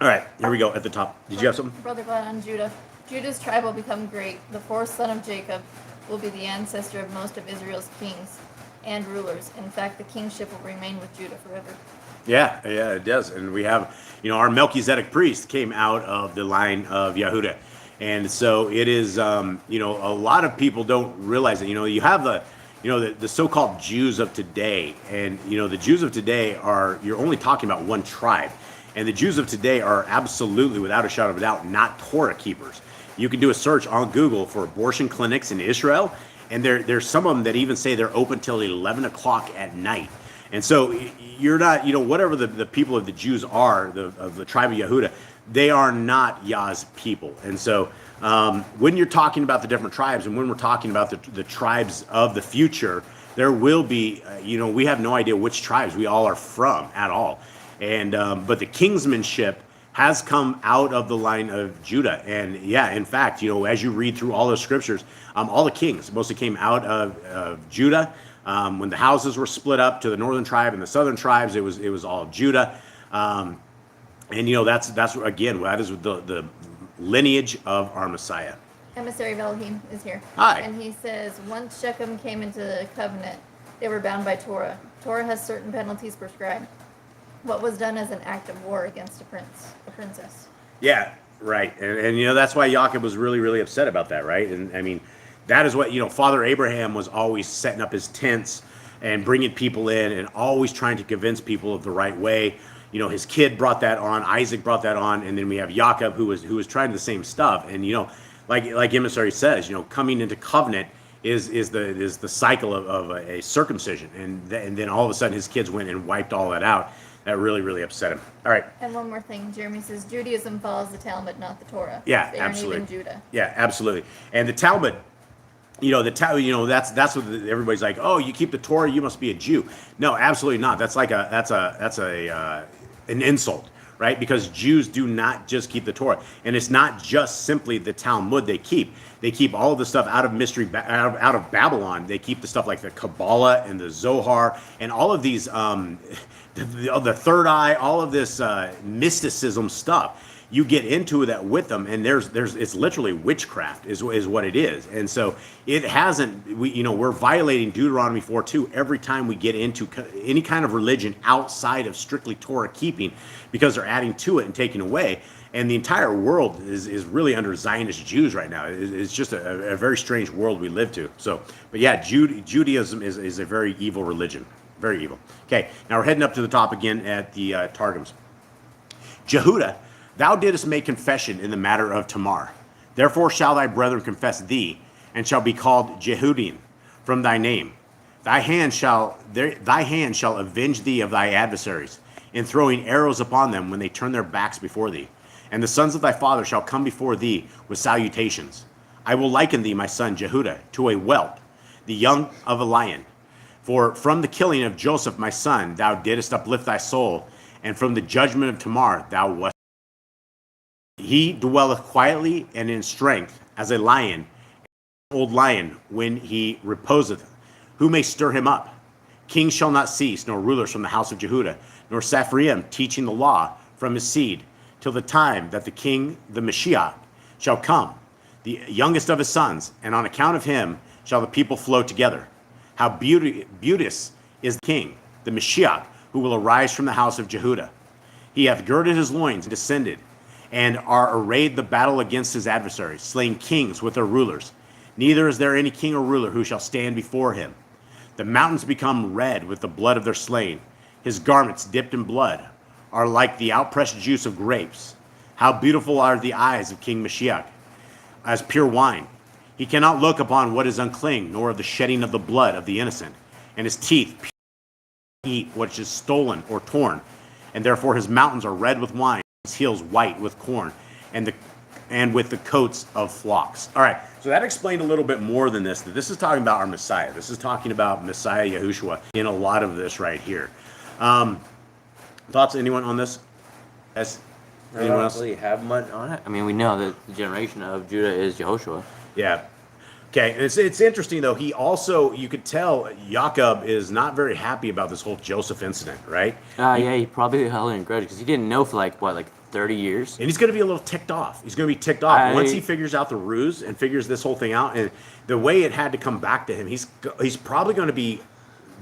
S1: All right, here we go at the top. Did you have something?
S4: Brother Glenn on Judah. Judah's tribe will become great. The 4th son of Jacob will be the ancestor of most of Israel's kings and rulers. In fact, the kingship will remain with Judah forever.
S1: Yeah, it does. And we have, our Melchizedek priest came out of the line of Yehuda. And so it is, a lot of people don't realize that, you have the so-called Jews of today. And, the Jews of today you're only talking about one tribe. And the Jews of today are absolutely, without a shadow of a doubt, not Torah keepers. You can do a search on Google for abortion clinics in Israel, and there's some of them that even say they're open till 11 o'clock at night. And so you're not, whatever the people of the Jews are, of the tribe of Yehuda, they are not Yah's people. And so when you're talking about the different tribes, and when we're talking about the tribes of the future, there will be, we have no idea which tribes we all are from at all. And but the kingsmanship has come out of the line of Judah. And yeah, in fact, as you read through all the scriptures, all the kings mostly came out of Judah. When the houses were split up to the northern tribe and the southern tribes, it was all Judah. And that's again, that is the lineage of our Messiah.
S4: Emissary of Elohim is here.
S1: Hi.
S4: And he says, once Shechem came into the covenant, they were bound by Torah. Torah has certain penalties prescribed. what was done as an act of war against a princess.
S1: Yeah, right. And you know, that's why Jacob was really, really upset about that, right? And I mean, that is what, you know, Father Abraham was always setting up his tents and bringing people in and always trying to convince people of the right way. You know, his kid brought that on, Isaac brought that on, and then we have Jacob who was trying the same stuff. And you know, like Emissary says, you know, coming into covenant is the cycle of a circumcision, and then all of a sudden his kids went and wiped all that out. That really, really upset him. All right.
S4: And one more thing, Jeremy says Judaism follows the Talmud, not the Torah.
S1: Yeah,
S4: they
S1: absolutely.
S4: aren't even Judah.
S1: Yeah, absolutely. And the Talmud, you know, that's what everybody's like. Oh, you keep the Torah, you must be a Jew. No, absolutely not. That's like an insult, right? Because Jews do not just keep the Torah, and it's not just simply the Talmud they keep. They keep all of the stuff out of mystery, out of Babylon. They keep the stuff like the Kabbalah and the Zohar and all of these, the third eye, all of this mysticism stuff. You get into that with them, and it's literally witchcraft is what it is. And so it hasn't, we're violating Deuteronomy 4:2 every time we get into any kind of religion outside of strictly Torah keeping, because they're adding to it and taking away. And the entire world is really under Zionist Jews right now. It's just a very strange world we live to. So, but yeah, Judaism is a very evil religion. Very evil. Okay, now we're heading up to the top again at the Targums. Jehudah, thou didst make confession in the matter of Tamar. Therefore shall thy brethren confess thee, and shall be called Jehudim from thy name. Thy hand shall avenge thee of thy adversaries, in throwing arrows upon them when they turn their backs before thee. And the sons of thy father shall come before thee with salutations. I will liken thee, my son Jehudah, to a whelp, the young of a lion. For from the killing of Joseph, my son, thou didst uplift thy soul, and from the judgment of Tamar thou wast. He dwelleth quietly and in strength as a lion, an old lion, when he reposeth. Who may stir him up? Kings shall not cease, nor rulers from the house of Jehudah, nor Saphraim teaching the law from his seed, till the time that the king, the Mashiach, shall come, the youngest of his sons, and on account of him shall the people flow together. How beauteous is the king, the Mashiach, who will arise from the house of Jehudah. He hath girded his loins and descended, and are arrayed the battle against his adversaries, slaying kings with their rulers. Neither is there any king or ruler who shall stand before him. The mountains become red with the blood of their slain. His garments dipped in blood are like the outpressed juice of grapes. How beautiful are the eyes of King Mashiach, as pure wine. He cannot look upon what is unclean, nor of the shedding of the blood of the innocent. And his teeth eat what is stolen or torn. And therefore his mountains are red with wine, his heels white with corn, and with the coats of flocks. All right, so that explained a little bit more than this. That this is talking about our Messiah. This is talking about Messiah Yahushua in a lot of this right here. Thoughts, anyone on this?
S3: Anyone else really have much on it? I mean, we know that the generation of Judah is Jehoshua.
S1: Yeah. Okay, it's interesting though. He also, you could tell, Jacob is not very happy about this whole Joseph incident, right?
S3: Yeah, he probably held in grudge because he didn't know for like 30 years.
S1: And he's going to be a little ticked off. He's going to be ticked off once he figures out the ruse and figures this whole thing out, and the way it had to come back to him. He's probably going to be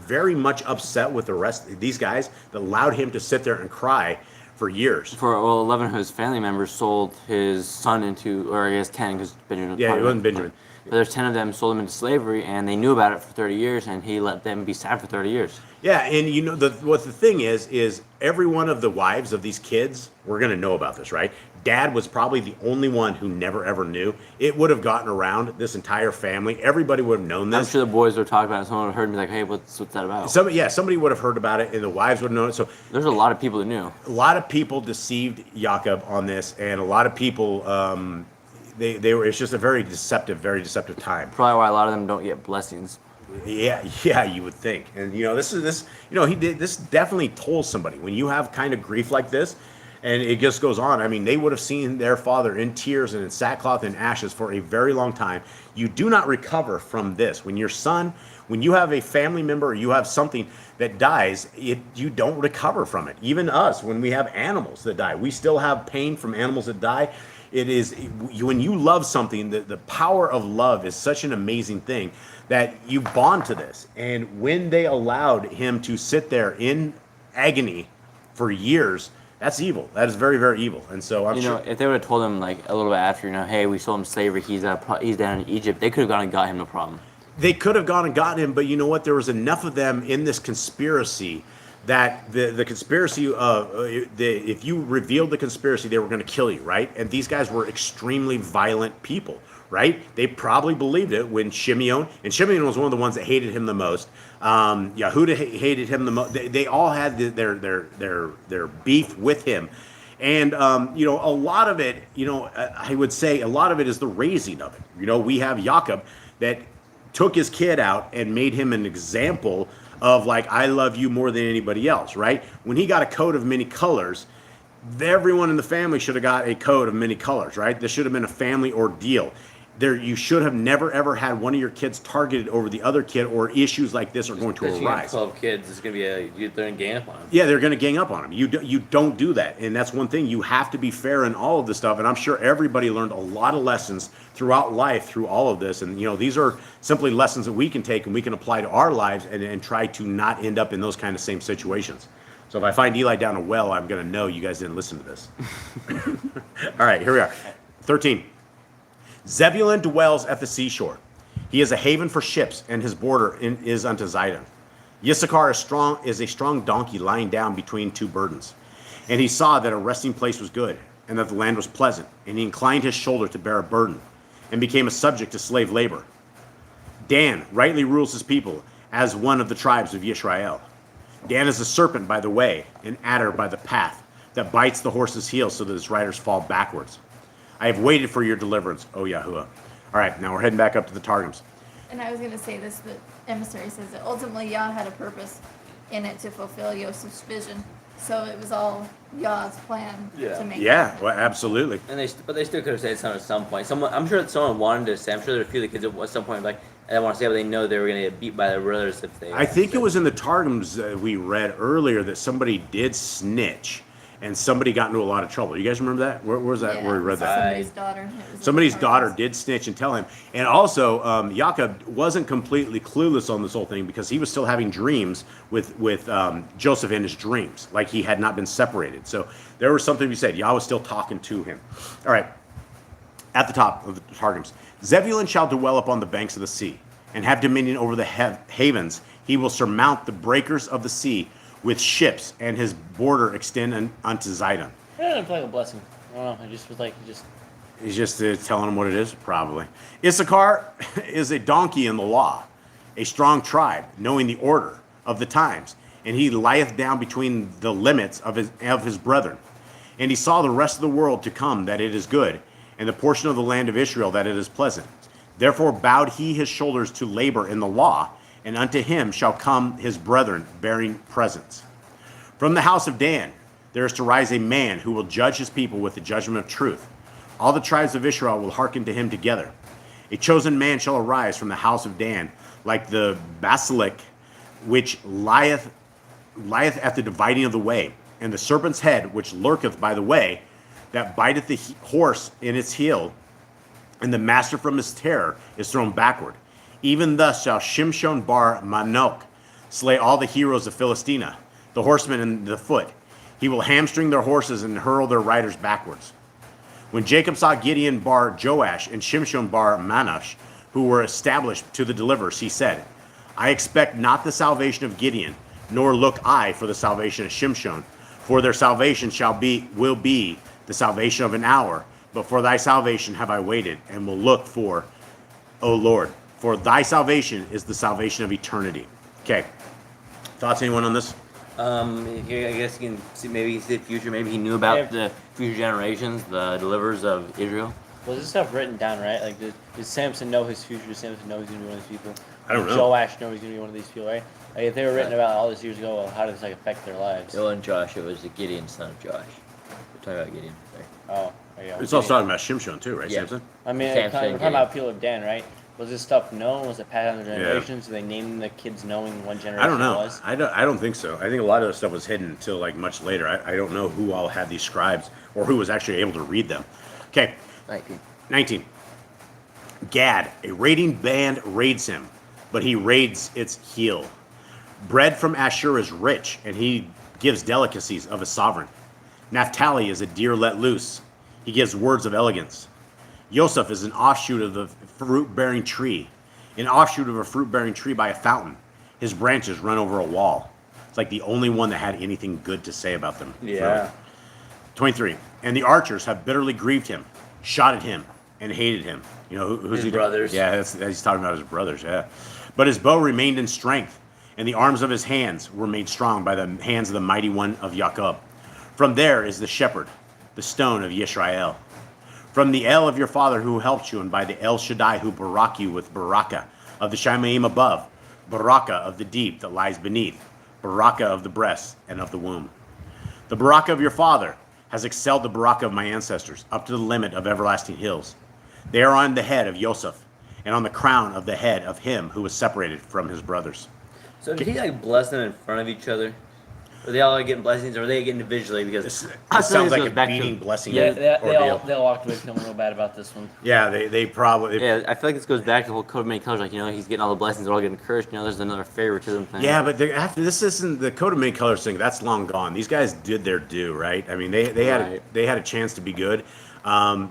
S1: very much upset with the rest of these guys that allowed him to sit there and cry for years.
S3: 11 of his family members sold his son into, or I guess 10, because Benjamin.
S1: Yeah, it wasn't Benjamin.
S3: But there's 10 of them sold him into slavery, and they knew about it for 30 years, and he let them be sad for 30 years.
S1: Yeah, and you know what the thing is every one of the wives of these kids were going to know about this, right? Dad was probably the only one who never ever knew. It would have gotten around this entire family. Everybody would have known this.
S3: I'm sure the boys were talking about it. Someone would have heard and be like, hey, what's that about?
S1: Somebody would have heard about it, and the wives would have known it. So
S3: there's a lot of people that knew.
S1: A lot of people deceived Jacob on this, and a lot of people, they were. It's just a very deceptive time.
S3: Probably why a lot of them don't get blessings.
S1: Yeah, you would think. And this definitely told somebody when you have kind of grief like this. And it just goes on. I mean, they would have seen their father in tears and in sackcloth and ashes for a very long time. You do not recover from this. When you have a family member or you have something that dies, you don't recover from it. Even us, when we have animals that die, we still have pain from animals that die. When you love something, the power of love is such an amazing thing that you bond to this. And when they allowed him to sit there in agony for years, that's evil. That is very, very evil. And so I'm
S3: You
S1: sure.
S3: know, if they would have told him like a little bit after, hey, we sold him slavery, he's down in Egypt, they could have gone and got him, no problem.
S1: They could have gone and gotten him, but you know what? There was enough of them in this conspiracy that the conspiracy, if you revealed the conspiracy, they were going to kill you, right? And these guys were extremely violent people, right? They probably believed it when Shimeon was one of the ones that hated him the most. Yehuda hated him the most. They all had their beef with him. And, a lot of it, I would say a lot of it is the raising of it. We have Jacob that took his kid out and made him an example of like, I love you more than anybody else, right? When he got a coat of many colors, everyone in the family should have got a coat of many colors, right? This should have been a family ordeal. You should have never ever had one of your kids targeted over the other kid, or issues like this are going to
S3: Especially
S1: arise.
S3: 12 kids, it's going to be they're going to gang up on him.
S1: Yeah, they're going to gang up on him. You don't do that, and that's one thing. You have to be fair in all of this stuff, and I'm sure everybody learned a lot of lessons throughout life through all of this, and these are simply lessons that we can take and we can apply to our lives and try to not end up in those kind of same situations. So if I find Eli down a well, I'm going to know you guys didn't listen to this. All right, here we are. 13. Zebulun dwells at the seashore. He is a haven for ships, and his border is unto Zidon. Issachar is a strong donkey lying down between two burdens. And he saw that a resting place was good, and that the land was pleasant, and he inclined his shoulder to bear a burden, and became a subject to slave labor. Dan rightly rules his people as one of the tribes of Yisrael. Dan is a serpent by the way, an adder by the path, that bites the horse's heel so that his riders fall backwards. I have waited for your deliverance, O Yahuwah. All right, now we're heading back up to the Targums.
S4: And I was going to say this, but emissary says that ultimately Yah had a purpose in it to fulfill Joseph's vision. So it was all Yah's plan to make
S1: Yeah, well, absolutely.
S3: But they still could have said something at some point. I'm sure that someone wanted to say. I'm sure there were a few of the kids at some point like, I don't want to say, but they know they were going to get beat by their brothers if they.
S1: I think it was in the Targums we read earlier that somebody did snitch, and somebody got into a lot of trouble. You guys remember that? Where was that?
S4: Yeah,
S1: where we read that?
S4: Somebody's daughter. It was
S1: Somebody's
S4: in the
S1: daughter
S4: Targums.
S1: did snitch and tell him. And also, Jacob wasn't completely clueless on this whole thing because he was still having dreams with Joseph in his dreams, like he had not been separated. So there was something to be said. Yah was still talking to him. All right, at the top of the Targums. Zebulun shall dwell upon the banks of the sea, and have dominion over the havens. He will surmount the breakers of the sea with ships, and his border extend unto Zidon.
S2: Yeah, I feel like a blessing. I don't know. I just was like,
S1: He's just telling him what it is, probably. Issachar is a donkey in the law, a strong tribe, knowing the order of the times, and he lieth down between the limits of his brethren. And he saw the rest of the world to come, that it is good, and the portion of the land of Israel, that it is pleasant. Therefore bowed he his shoulders to labor in the law, and unto him shall come his brethren bearing presents. From the house of Dan there is to rise a man who will judge his people with the judgment of truth. All the tribes of Israel will hearken to him together. A chosen man shall arise from the house of Dan, like the basilic which lieth at the dividing of the way, and the serpent's head which lurketh by the way, that biteth the horse in its heel, and the master from his terror is thrown backward. Even thus shall Shimshon bar Manok slay all the heroes of Philistina, the horsemen and the foot. He will hamstring their horses and hurl their riders backwards. When Jacob saw Gideon bar Joash and Shimshon bar Manash, who were established to the deliverers, he said, I expect not the salvation of Gideon, nor look I for the salvation of Shimshon, for their salvation will be the salvation of an hour, but for thy salvation have I waited, and will look for, O Lord. For thy salvation is the salvation of eternity. Okay. Thoughts, anyone on this?
S3: I guess you can see maybe the future. Maybe he knew about the future generations, the deliverers of Israel.
S2: was this stuff written down, right? Like, did Samson know his future? Did Samson know he's going to be one of these people?
S1: I don't
S2: Did
S1: know.
S2: Joash know he's going to be one of these people, right? Like, if they were written about all this years ago, well, how does this like affect their lives?
S3: It wasn't Josh, it was the Gideon son of Josh. We're talking about Gideon. Right?
S2: Oh, yeah.
S1: It's also talking about Shimshon too, right,
S3: Yeah.
S1: Samson?
S2: I mean,
S3: Samson,
S2: we're talking
S3: Gideon.
S2: about people of Dan, right? Was this stuff known? Was it passed down the generations? Did they name the kids knowing what generation
S1: I don't know.
S2: it was?
S1: I don't think so. I think a lot of the stuff was hidden until like much later. I don't know who all had these scribes or who was actually able to read them. Okay, 19. Gad, a raiding band raids him, but he raids its heel. Bread from Ashur is rich, and he gives delicacies of a sovereign. Naphtali is a deer let loose. He gives words of elegance. Joseph is an offshoot of the fruit-bearing tree, an offshoot of a fruit-bearing tree by a fountain. His branches run over a wall. It's like the only one that had anything good to say about them.
S3: Yeah.
S1: 23. And the archers have bitterly grieved him, shot at him, and hated him. You know, who's
S3: His
S1: he?
S3: brothers.
S1: Yeah, he's talking about his brothers, yeah. But his bow remained in strength, and the arms of his hands were made strong by the hands of the mighty one of Jacob. From there is the shepherd, the stone of Yisrael. From the El of your father who helped you, and by the El Shaddai who barak you with baraka of the Shemaim above, baraka of the deep that lies beneath, baraka of the breast and of the womb. The baraka of your father has excelled the baraka of my ancestors up to the limit of everlasting hills. They are on the head of Joseph, and on the crown of the head of him who was separated from his brothers.
S3: So did he like bless them in front of each other? Are they all like getting blessings, or are they getting individually? Because
S1: It sounds like
S3: goes
S1: a
S3: back to-
S1: beating blessing
S2: Yeah, they
S1: ordeal.
S2: all walked away feeling real bad about this one.
S1: Yeah, they probably.
S3: yeah, I feel like this goes back to the whole code of many colors. Like, you know, he's getting all the blessings, they're all getting cursed. You know, there's another favoritism thing.
S1: Yeah, but after this isn't the code of many colors thing. That's long gone. These guys did their due, right? I mean, they
S3: Right.
S1: had a chance to be good.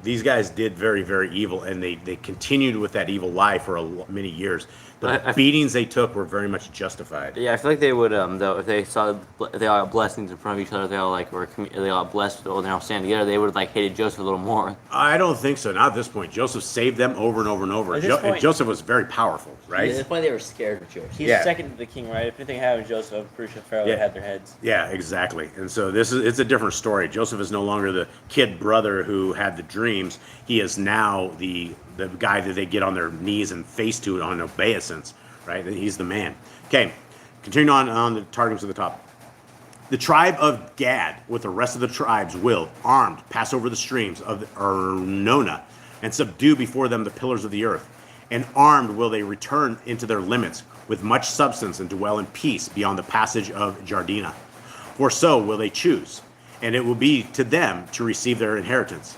S1: These guys did very, very evil, and they continued with that evil lie for many years. The
S3: I-
S1: beatings they took were very much justified.
S3: Yeah, I feel like they would though if they saw if they all got blessings in front of each other, they all like they all blessed when they're all standing together, they would have like hated Joseph a little more.
S1: I don't think so. Not at this point. Joseph saved them over and over and over.
S2: At this
S1: And
S2: point-
S1: Joseph was very powerful, right?
S3: At this point, they were scared of Joseph.
S2: He's
S1: Yeah.
S2: second to the king, right? If anything happened to Joseph, I'm pretty sure Pharaoh would
S1: Yeah.
S2: have had their heads.
S1: Yeah, exactly. And so it's a different story. Joseph is no longer the kid brother who had the dreams. He is now the guy that they get on their knees and face to on obeisance, right? He's the man. Okay, continuing on the Targums at the top. The tribe of Gad with the rest of the tribes will, armed, pass over the streams of Arnona and subdue before them the pillars of the earth. And armed will they return into their limits with much substance and dwell in peace beyond the passage of Jardina. For so will they choose, and it will be to them to receive their inheritance.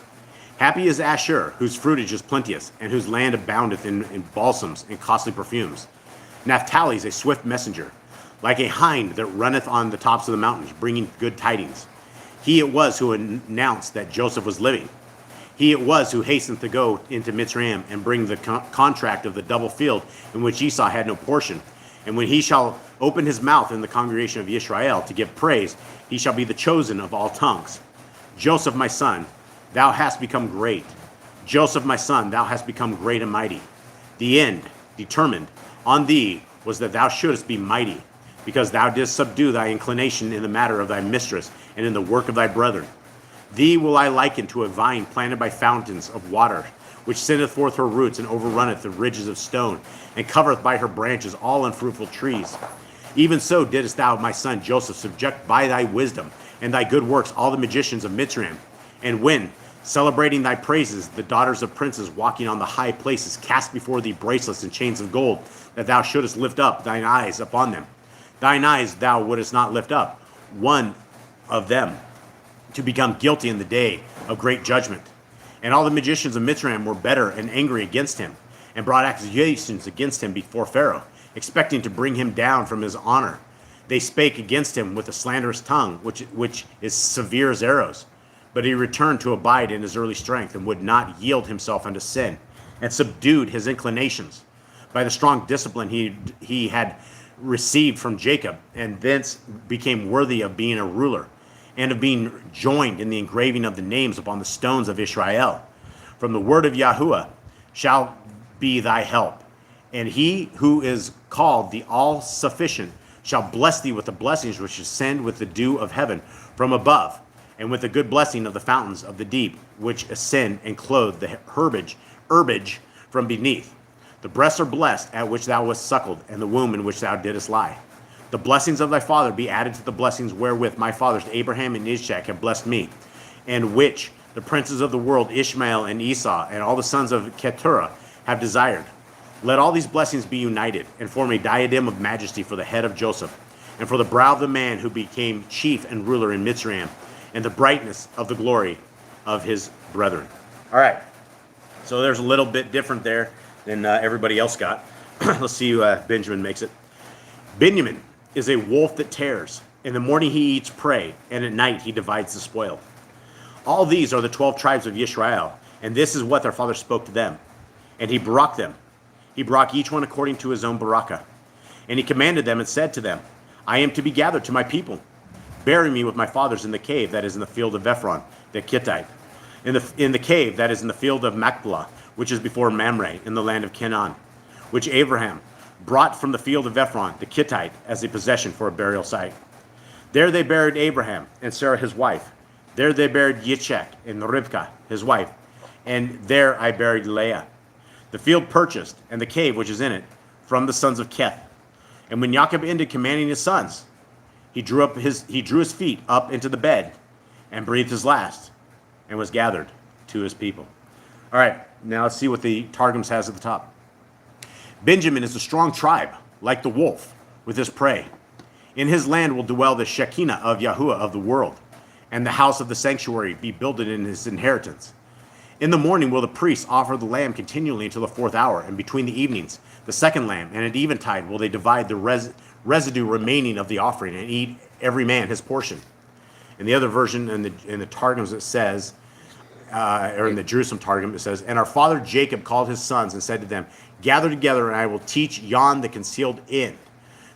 S1: Happy is Asher, whose fruitage is plenteous, and whose land aboundeth in balsams and costly perfumes. Naphtali is a swift messenger, like a hind that runneth on the tops of the mountains, bringing good tidings. He it was who announced that Joseph was living. He it was who hastened to go into Mitzrayim and bring the contract of the double field in which Esau had no portion. And when he shall open his mouth in the congregation of Israel to give praise, he shall be the chosen of all tongues. Joseph, my son, thou hast become great. Joseph, my son, thou hast become great and mighty. The end, determined, on thee was that thou shouldest be mighty, because thou didst subdue thy inclination in the matter of thy mistress and in the work of thy brethren. Thee will I liken to a vine planted by fountains of water, which sendeth forth her roots and overrunneth the ridges of stone, and covereth by her branches all unfruitful trees. Even so didst thou, my son Joseph, subject by thy wisdom and thy good works all the magicians of Mitzrayim. And when, celebrating thy praises, the daughters of princes walking on the high places cast before thee bracelets and chains of gold, that thou shouldest lift up thine eyes upon them. Thine eyes thou wouldest not lift up, one of them, to become guilty in the day of great judgment. And all the magicians of Mitzrayim were bitter and angry against him, and brought accusations against him before Pharaoh, expecting to bring him down from his honor. They spake against him with a slanderous tongue, which is severe as arrows. But he returned to abide in his early strength, and would not yield himself unto sin, and subdued his inclinations by the strong discipline he had received from Jacob, and thence became worthy of being a ruler, and of being joined in the engraving of the names upon the stones of Israel. From the word of Yahuwah shall be thy help, and he who is called the all-sufficient shall bless thee with the blessings which ascend with the dew of heaven from above, and with the good blessing of the fountains of the deep, which ascend and clothe the herbage from beneath. The breasts are blessed at which thou wast suckled, and the womb in which thou didst lie. The blessings of thy father be added to the blessings wherewith my fathers Abraham and Isaac have blessed me, and which the princes of the world, Ishmael and Esau, and all the sons of Keturah have desired. Let all these blessings be united, and form a diadem of majesty for the head of Joseph, and for the brow of the man who became chief and ruler in Mitzrayim, and the brightness of the glory of his brethren. All right. So there's a little bit different there than everybody else got. Let's see who Benjamin makes it. Benjamin is a wolf that tears In the morning he eats prey, and at night he divides the spoil. All these are the 12 tribes of Israel, and this is what their father spoke to them. And he baraked them. He baraked each one according to his own barakah. And he commanded them and said to them, I am to be gathered to my people. Bury me with my fathers in the cave that is in the field of Ephron, the Hittite, in the cave that is in the field of Machpelah, which is before Mamre, in the land of Canaan, which Abraham brought from the field of Ephron, the Hittite, as a possession for a burial site. There they buried Abraham and Sarah his wife. There they buried Yitzchak and Rivkah his wife. And there I buried Leah. The field purchased, and the cave which is in it, from the sons of Keth. And when Jacob ended commanding his sons, he drew his feet up into the bed, and breathed his last, and was gathered to his people. All right, now let's see what the Targum has at the top. Benjamin is a strong tribe, like the wolf, with his prey. In his land will dwell the Shekinah of Yahuwah of the world, and the house of the sanctuary be builded in his inheritance. In the morning will the priests offer the lamb continually until the 4th hour, and between the evenings the second lamb, and at eventide will they divide the residue remaining of the offering, and eat every man his portion. In the other version, in the Targums, it says, or in the Jerusalem Targum, it says, and our father Jacob called his sons and said to them, gather together, and I will teach yon the concealed end,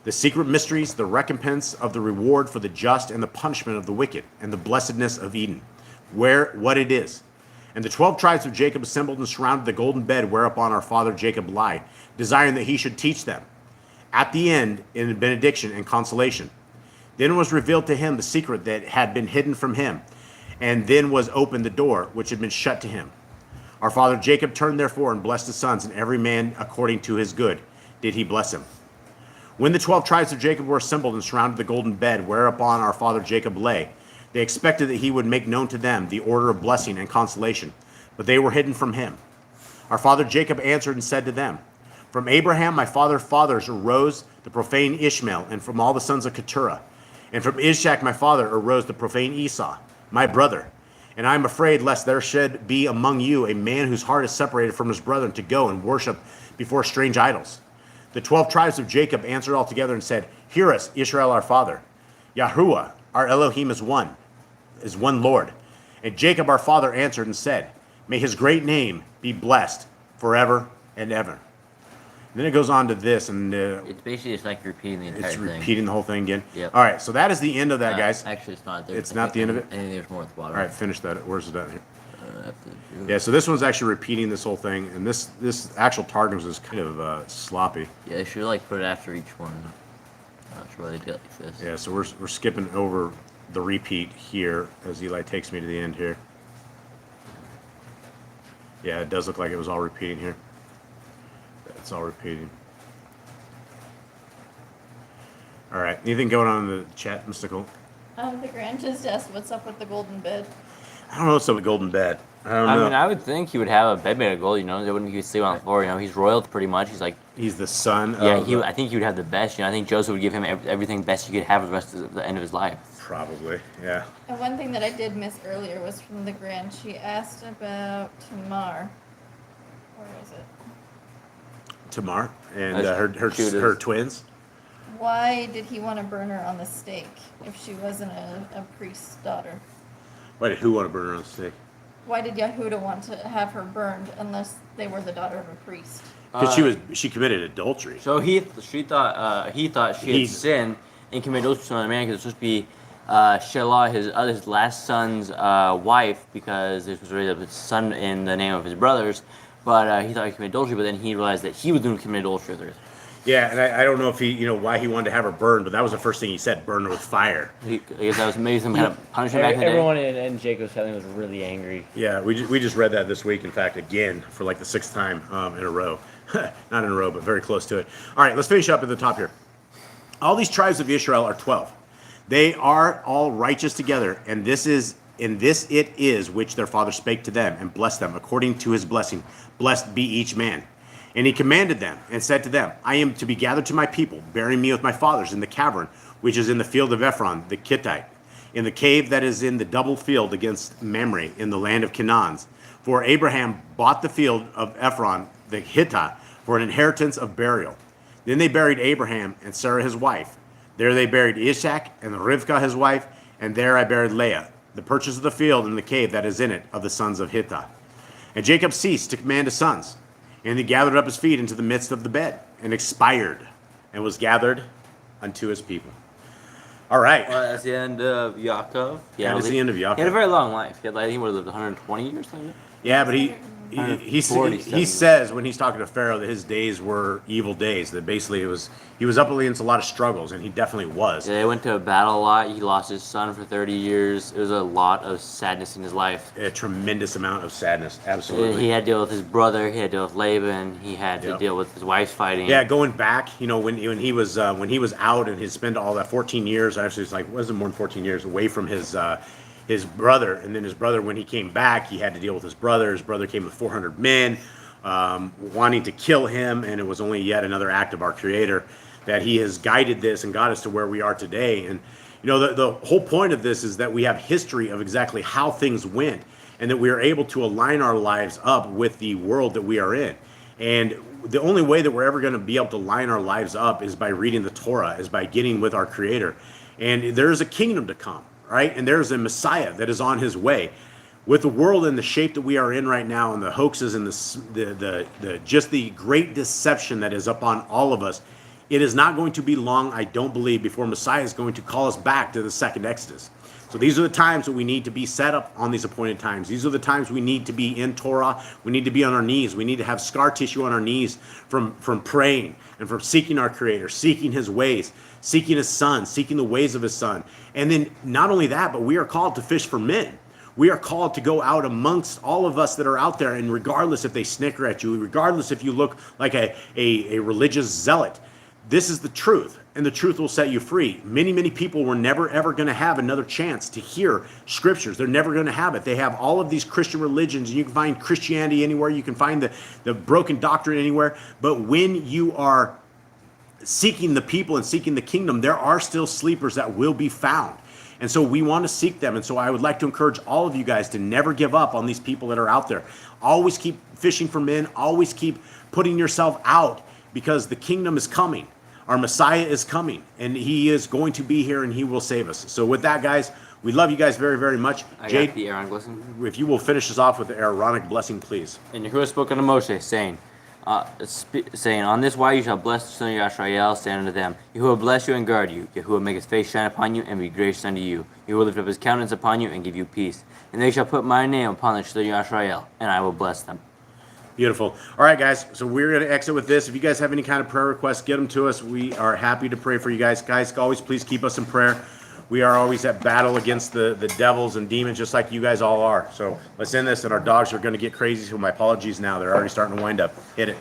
S1: the secret mysteries, the recompense of the reward for the just, and the punishment of the wicked, and the blessedness of Eden, what it is. And the 12 tribes of Jacob assembled and surrounded the golden bed whereupon our father Jacob lay, desiring that he should teach them. At the end, in benediction and consolation. Then was revealed to him the secret that had been hidden from him, and then was opened the door which had been shut to him. Our father Jacob turned therefore and blessed his sons, and every man according to his good did he bless him. When the 12 tribes of Jacob were assembled and surrounded the golden bed whereupon our father Jacob lay, they expected that he would make known to them the order of blessing and consolation, but they were hidden from him. Our father Jacob answered and said to them, from Abraham my fathers arose the profane Ishmael, and from all the sons of Keturah. And from Ishak my father arose the profane Esau, my brother. And I am afraid lest there should be among you a man whose heart is separated from his brethren to go and worship before strange idols. The 12 tribes of Jacob answered all together and said, hear us, Israel our father. Yahuwah, our Elohim is one Lord. And Jacob our father answered and said, may his great name be blessed forever and ever. And then it goes on to this, and
S3: It's basically just like repeating the entire
S1: it's
S3: thing.
S1: repeating the whole thing again.
S3: Yep.
S1: All right, so that is the end of that, guys.
S3: Actually, it's not.
S1: It's not the end of it?
S3: I think there's more at the bottom.
S1: All right, finish that. Where's it at here?
S3: After the-
S1: Yeah, so this one's actually repeating this whole thing, and this actual Targums is kind of sloppy.
S3: Yeah, they should like put it after each one. I'm not sure why they did it like this.
S1: Yeah, so we're skipping over the repeat here as Eli takes me to the end here. Yeah, it does look like it was all repeating here. It's all repeating. All right, anything going on in the chat, Mystical?
S4: The Grand just asked what's up with the golden bed.
S1: I don't know what's up with Golden Bed. I don't know.
S3: I mean, I would think he would have a bed made of gold. You know, they wouldn't be sleeping on the floor. You know, he's royal pretty much. He's like,
S1: He's the son
S3: yeah.
S1: of...
S3: I think he would have the best. You know, I think Joseph would give him everything best he could have for the rest of the end of his life.
S1: Probably, yeah.
S4: And one thing that I did miss earlier was from the Grand. She asked about Tamar. Where is it?
S1: Tamar and
S3: Judas.
S1: her twins.
S4: Why did he want to burn her on the stake if she wasn't a priest's daughter?
S1: Why did who want to burn her on the stake?
S4: Why did Yehuda want to have her burned unless they were the daughter of a priest?
S1: Because she committed adultery.
S3: So he thought she had sinned and committed adultery with another man because it was supposed to be Shelah, his last son's wife, because this was raised up his son in the name of his brothers. But he thought he committed adultery, but then he realized that he was going to commit adultery with her.
S1: Yeah, and I don't know if he, why he wanted to have her burned, but that was the first thing he said: burn her with fire.
S3: I guess that was maybe some kind of punishment back in the day.
S2: Everyone in Jacob's family was really angry.
S1: Yeah, we just read that this week. In fact, again for like the 6th time in a row, not in a row, but very close to it. All right, let's finish up at the top here. All these tribes of Israel are 12. They are all righteous together, and this it is which their father spake to them and blessed them according to his blessing. Blessed be each man. And he commanded them and said to them, I am to be gathered to my people, bury me with my fathers in the cavern, which is in the field of Ephron, the Hittite, in the cave that is in the double field against Mamre, in the land of Canaan. For Abraham bought the field of Ephron, the Hittite, for an inheritance of burial. Then they buried Abraham and Sarah his wife. There they buried Ishak and Rivkah his wife, and there I buried Leah, the purchase of the field and the cave that is in it of the sons of Hittah. And Jacob ceased to command his sons, and he gathered up his feet into the midst of the bed, and expired, and was gathered unto his people. All right.
S3: Well, that's the end of Yaakov.
S1: Yeah, that's the end of Yaakov.
S3: He had a very long life. He had, I think, he would have lived 120 years. Something.
S1: Yeah, but he says when he's talking to Pharaoh that his days were evil days. That basically he was up against a lot of struggles, and he definitely was.
S3: Yeah, they went to battle a lot. He lost his son for 30 years. It was a lot of sadness in his life.
S1: A tremendous amount of sadness, absolutely.
S3: He had to deal with his brother. He had to deal with Laban. He had to deal with his wife's fighting.
S1: Yeah, going back, when he was out and he spent all that 14 years, actually it's like wasn't more than 14 years away from his brother, and then his brother, when he came back, he had to deal with his brother. His brother came with 400 men, wanting to kill him, and it was only yet another act of our Creator that He has guided this and got us to where we are today. And the whole point of this is that we have history of exactly how things went, and that we are able to align our lives up with the world that we are in. And the only way that we're ever going to be able to line our lives up is by reading the Torah, is by getting with our Creator. And there is a kingdom to come. Right? And there's a Messiah that is on his way. With the world in the shape that we are in right now, and the hoaxes and the great deception that is upon all of us, it is not going to be long, I don't believe, before Messiah is going to call us back to the second Exodus. So these are the times that we need to be set up on these appointed times. These are the times we need to be in Torah. We need to be on our knees. We need to have scar tissue on our knees from praying and from seeking our Creator, seeking His ways, seeking His Son, seeking the ways of His Son. And then not only that, but we are called to fish for men. We are called to go out amongst all of us that are out there, and regardless if they snicker at you, regardless if you look like a religious zealot, this is the truth, and the truth will set you free. Many, many people were never, ever going to have another chance to hear Scriptures. They're never going to have it. They have all of these Christian religions, and you can find Christianity anywhere. You can find the broken doctrine anywhere. But when you are seeking the people and seeking the kingdom, there are still sleepers that will be found. And so we want to seek them. And so I would like to encourage all of you guys to never give up on these people that are out there. Always keep fishing for men. Always keep putting yourself out, because the kingdom is coming. Our Messiah is coming, and He is going to be here, and He will save us. So with that, guys, we love you guys very, very much.
S3: Jade, got the Aaronic blessing.
S1: If you will finish us off with the Aaronic blessing, please.
S3: And Yahuwah spoke unto Moshe, saying, on this wise you shall bless the son of Yashael, saying unto them, Yahuwah bless you and guard you. Yahuwah make His face shine upon you and be gracious unto you. Yahuwah lift up His countenance upon you and give you peace. And they shall put my name upon the children of Yashael, and I will bless them.
S1: Beautiful. All right, guys, so we're going to exit with this. If you guys have any kind of prayer requests, get them to us. We are happy to pray for you guys. Guys, always please keep us in prayer. We are always at battle against the devils and demons, just like you guys all are. So let's end this, and our dogs are going to get crazy, so my apologies now. They're already starting to wind up. Hit it.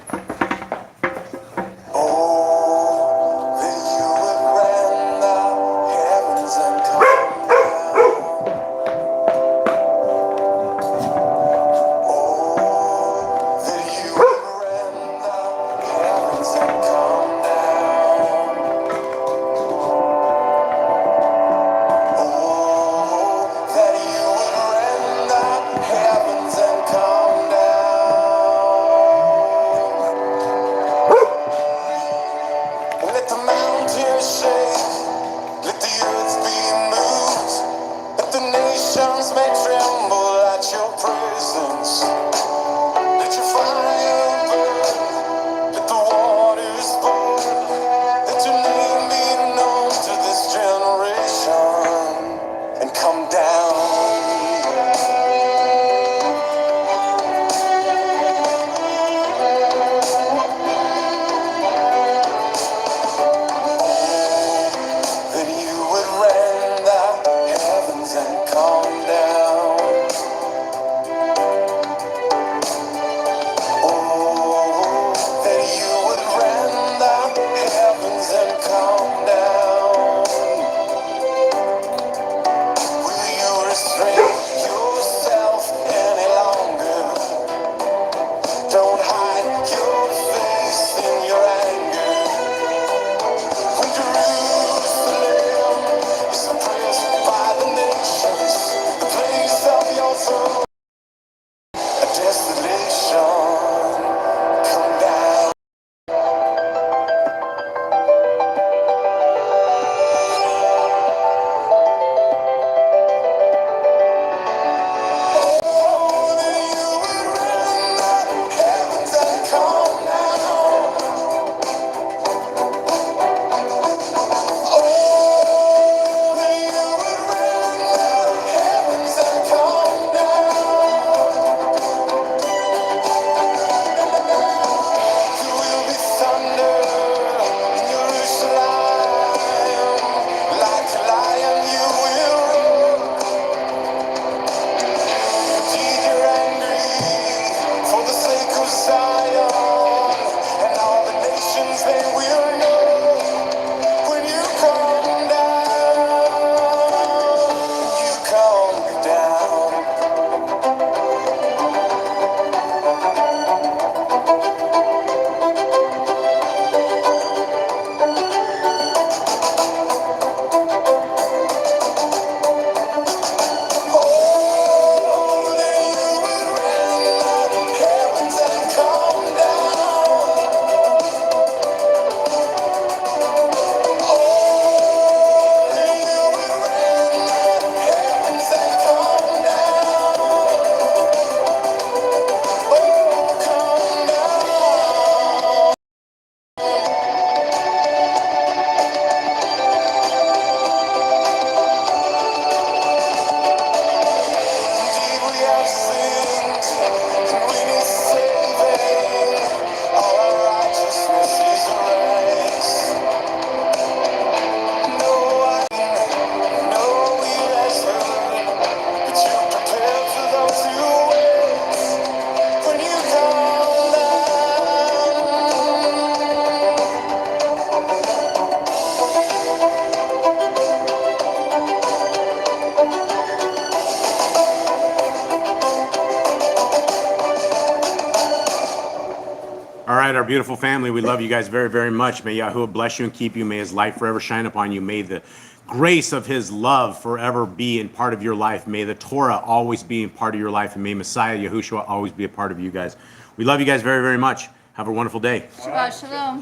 S1: right, our beautiful family, we love you guys very, very much. May Yahuwah bless you and keep you. May his light forever shine upon you. May the grace of his love forever be in part of your life. May the Torah always be in part of your life. And may Messiah Yahushua always be a part of you guys. We love you guys very, very much. Have a wonderful day.
S4: Shabbat shalom.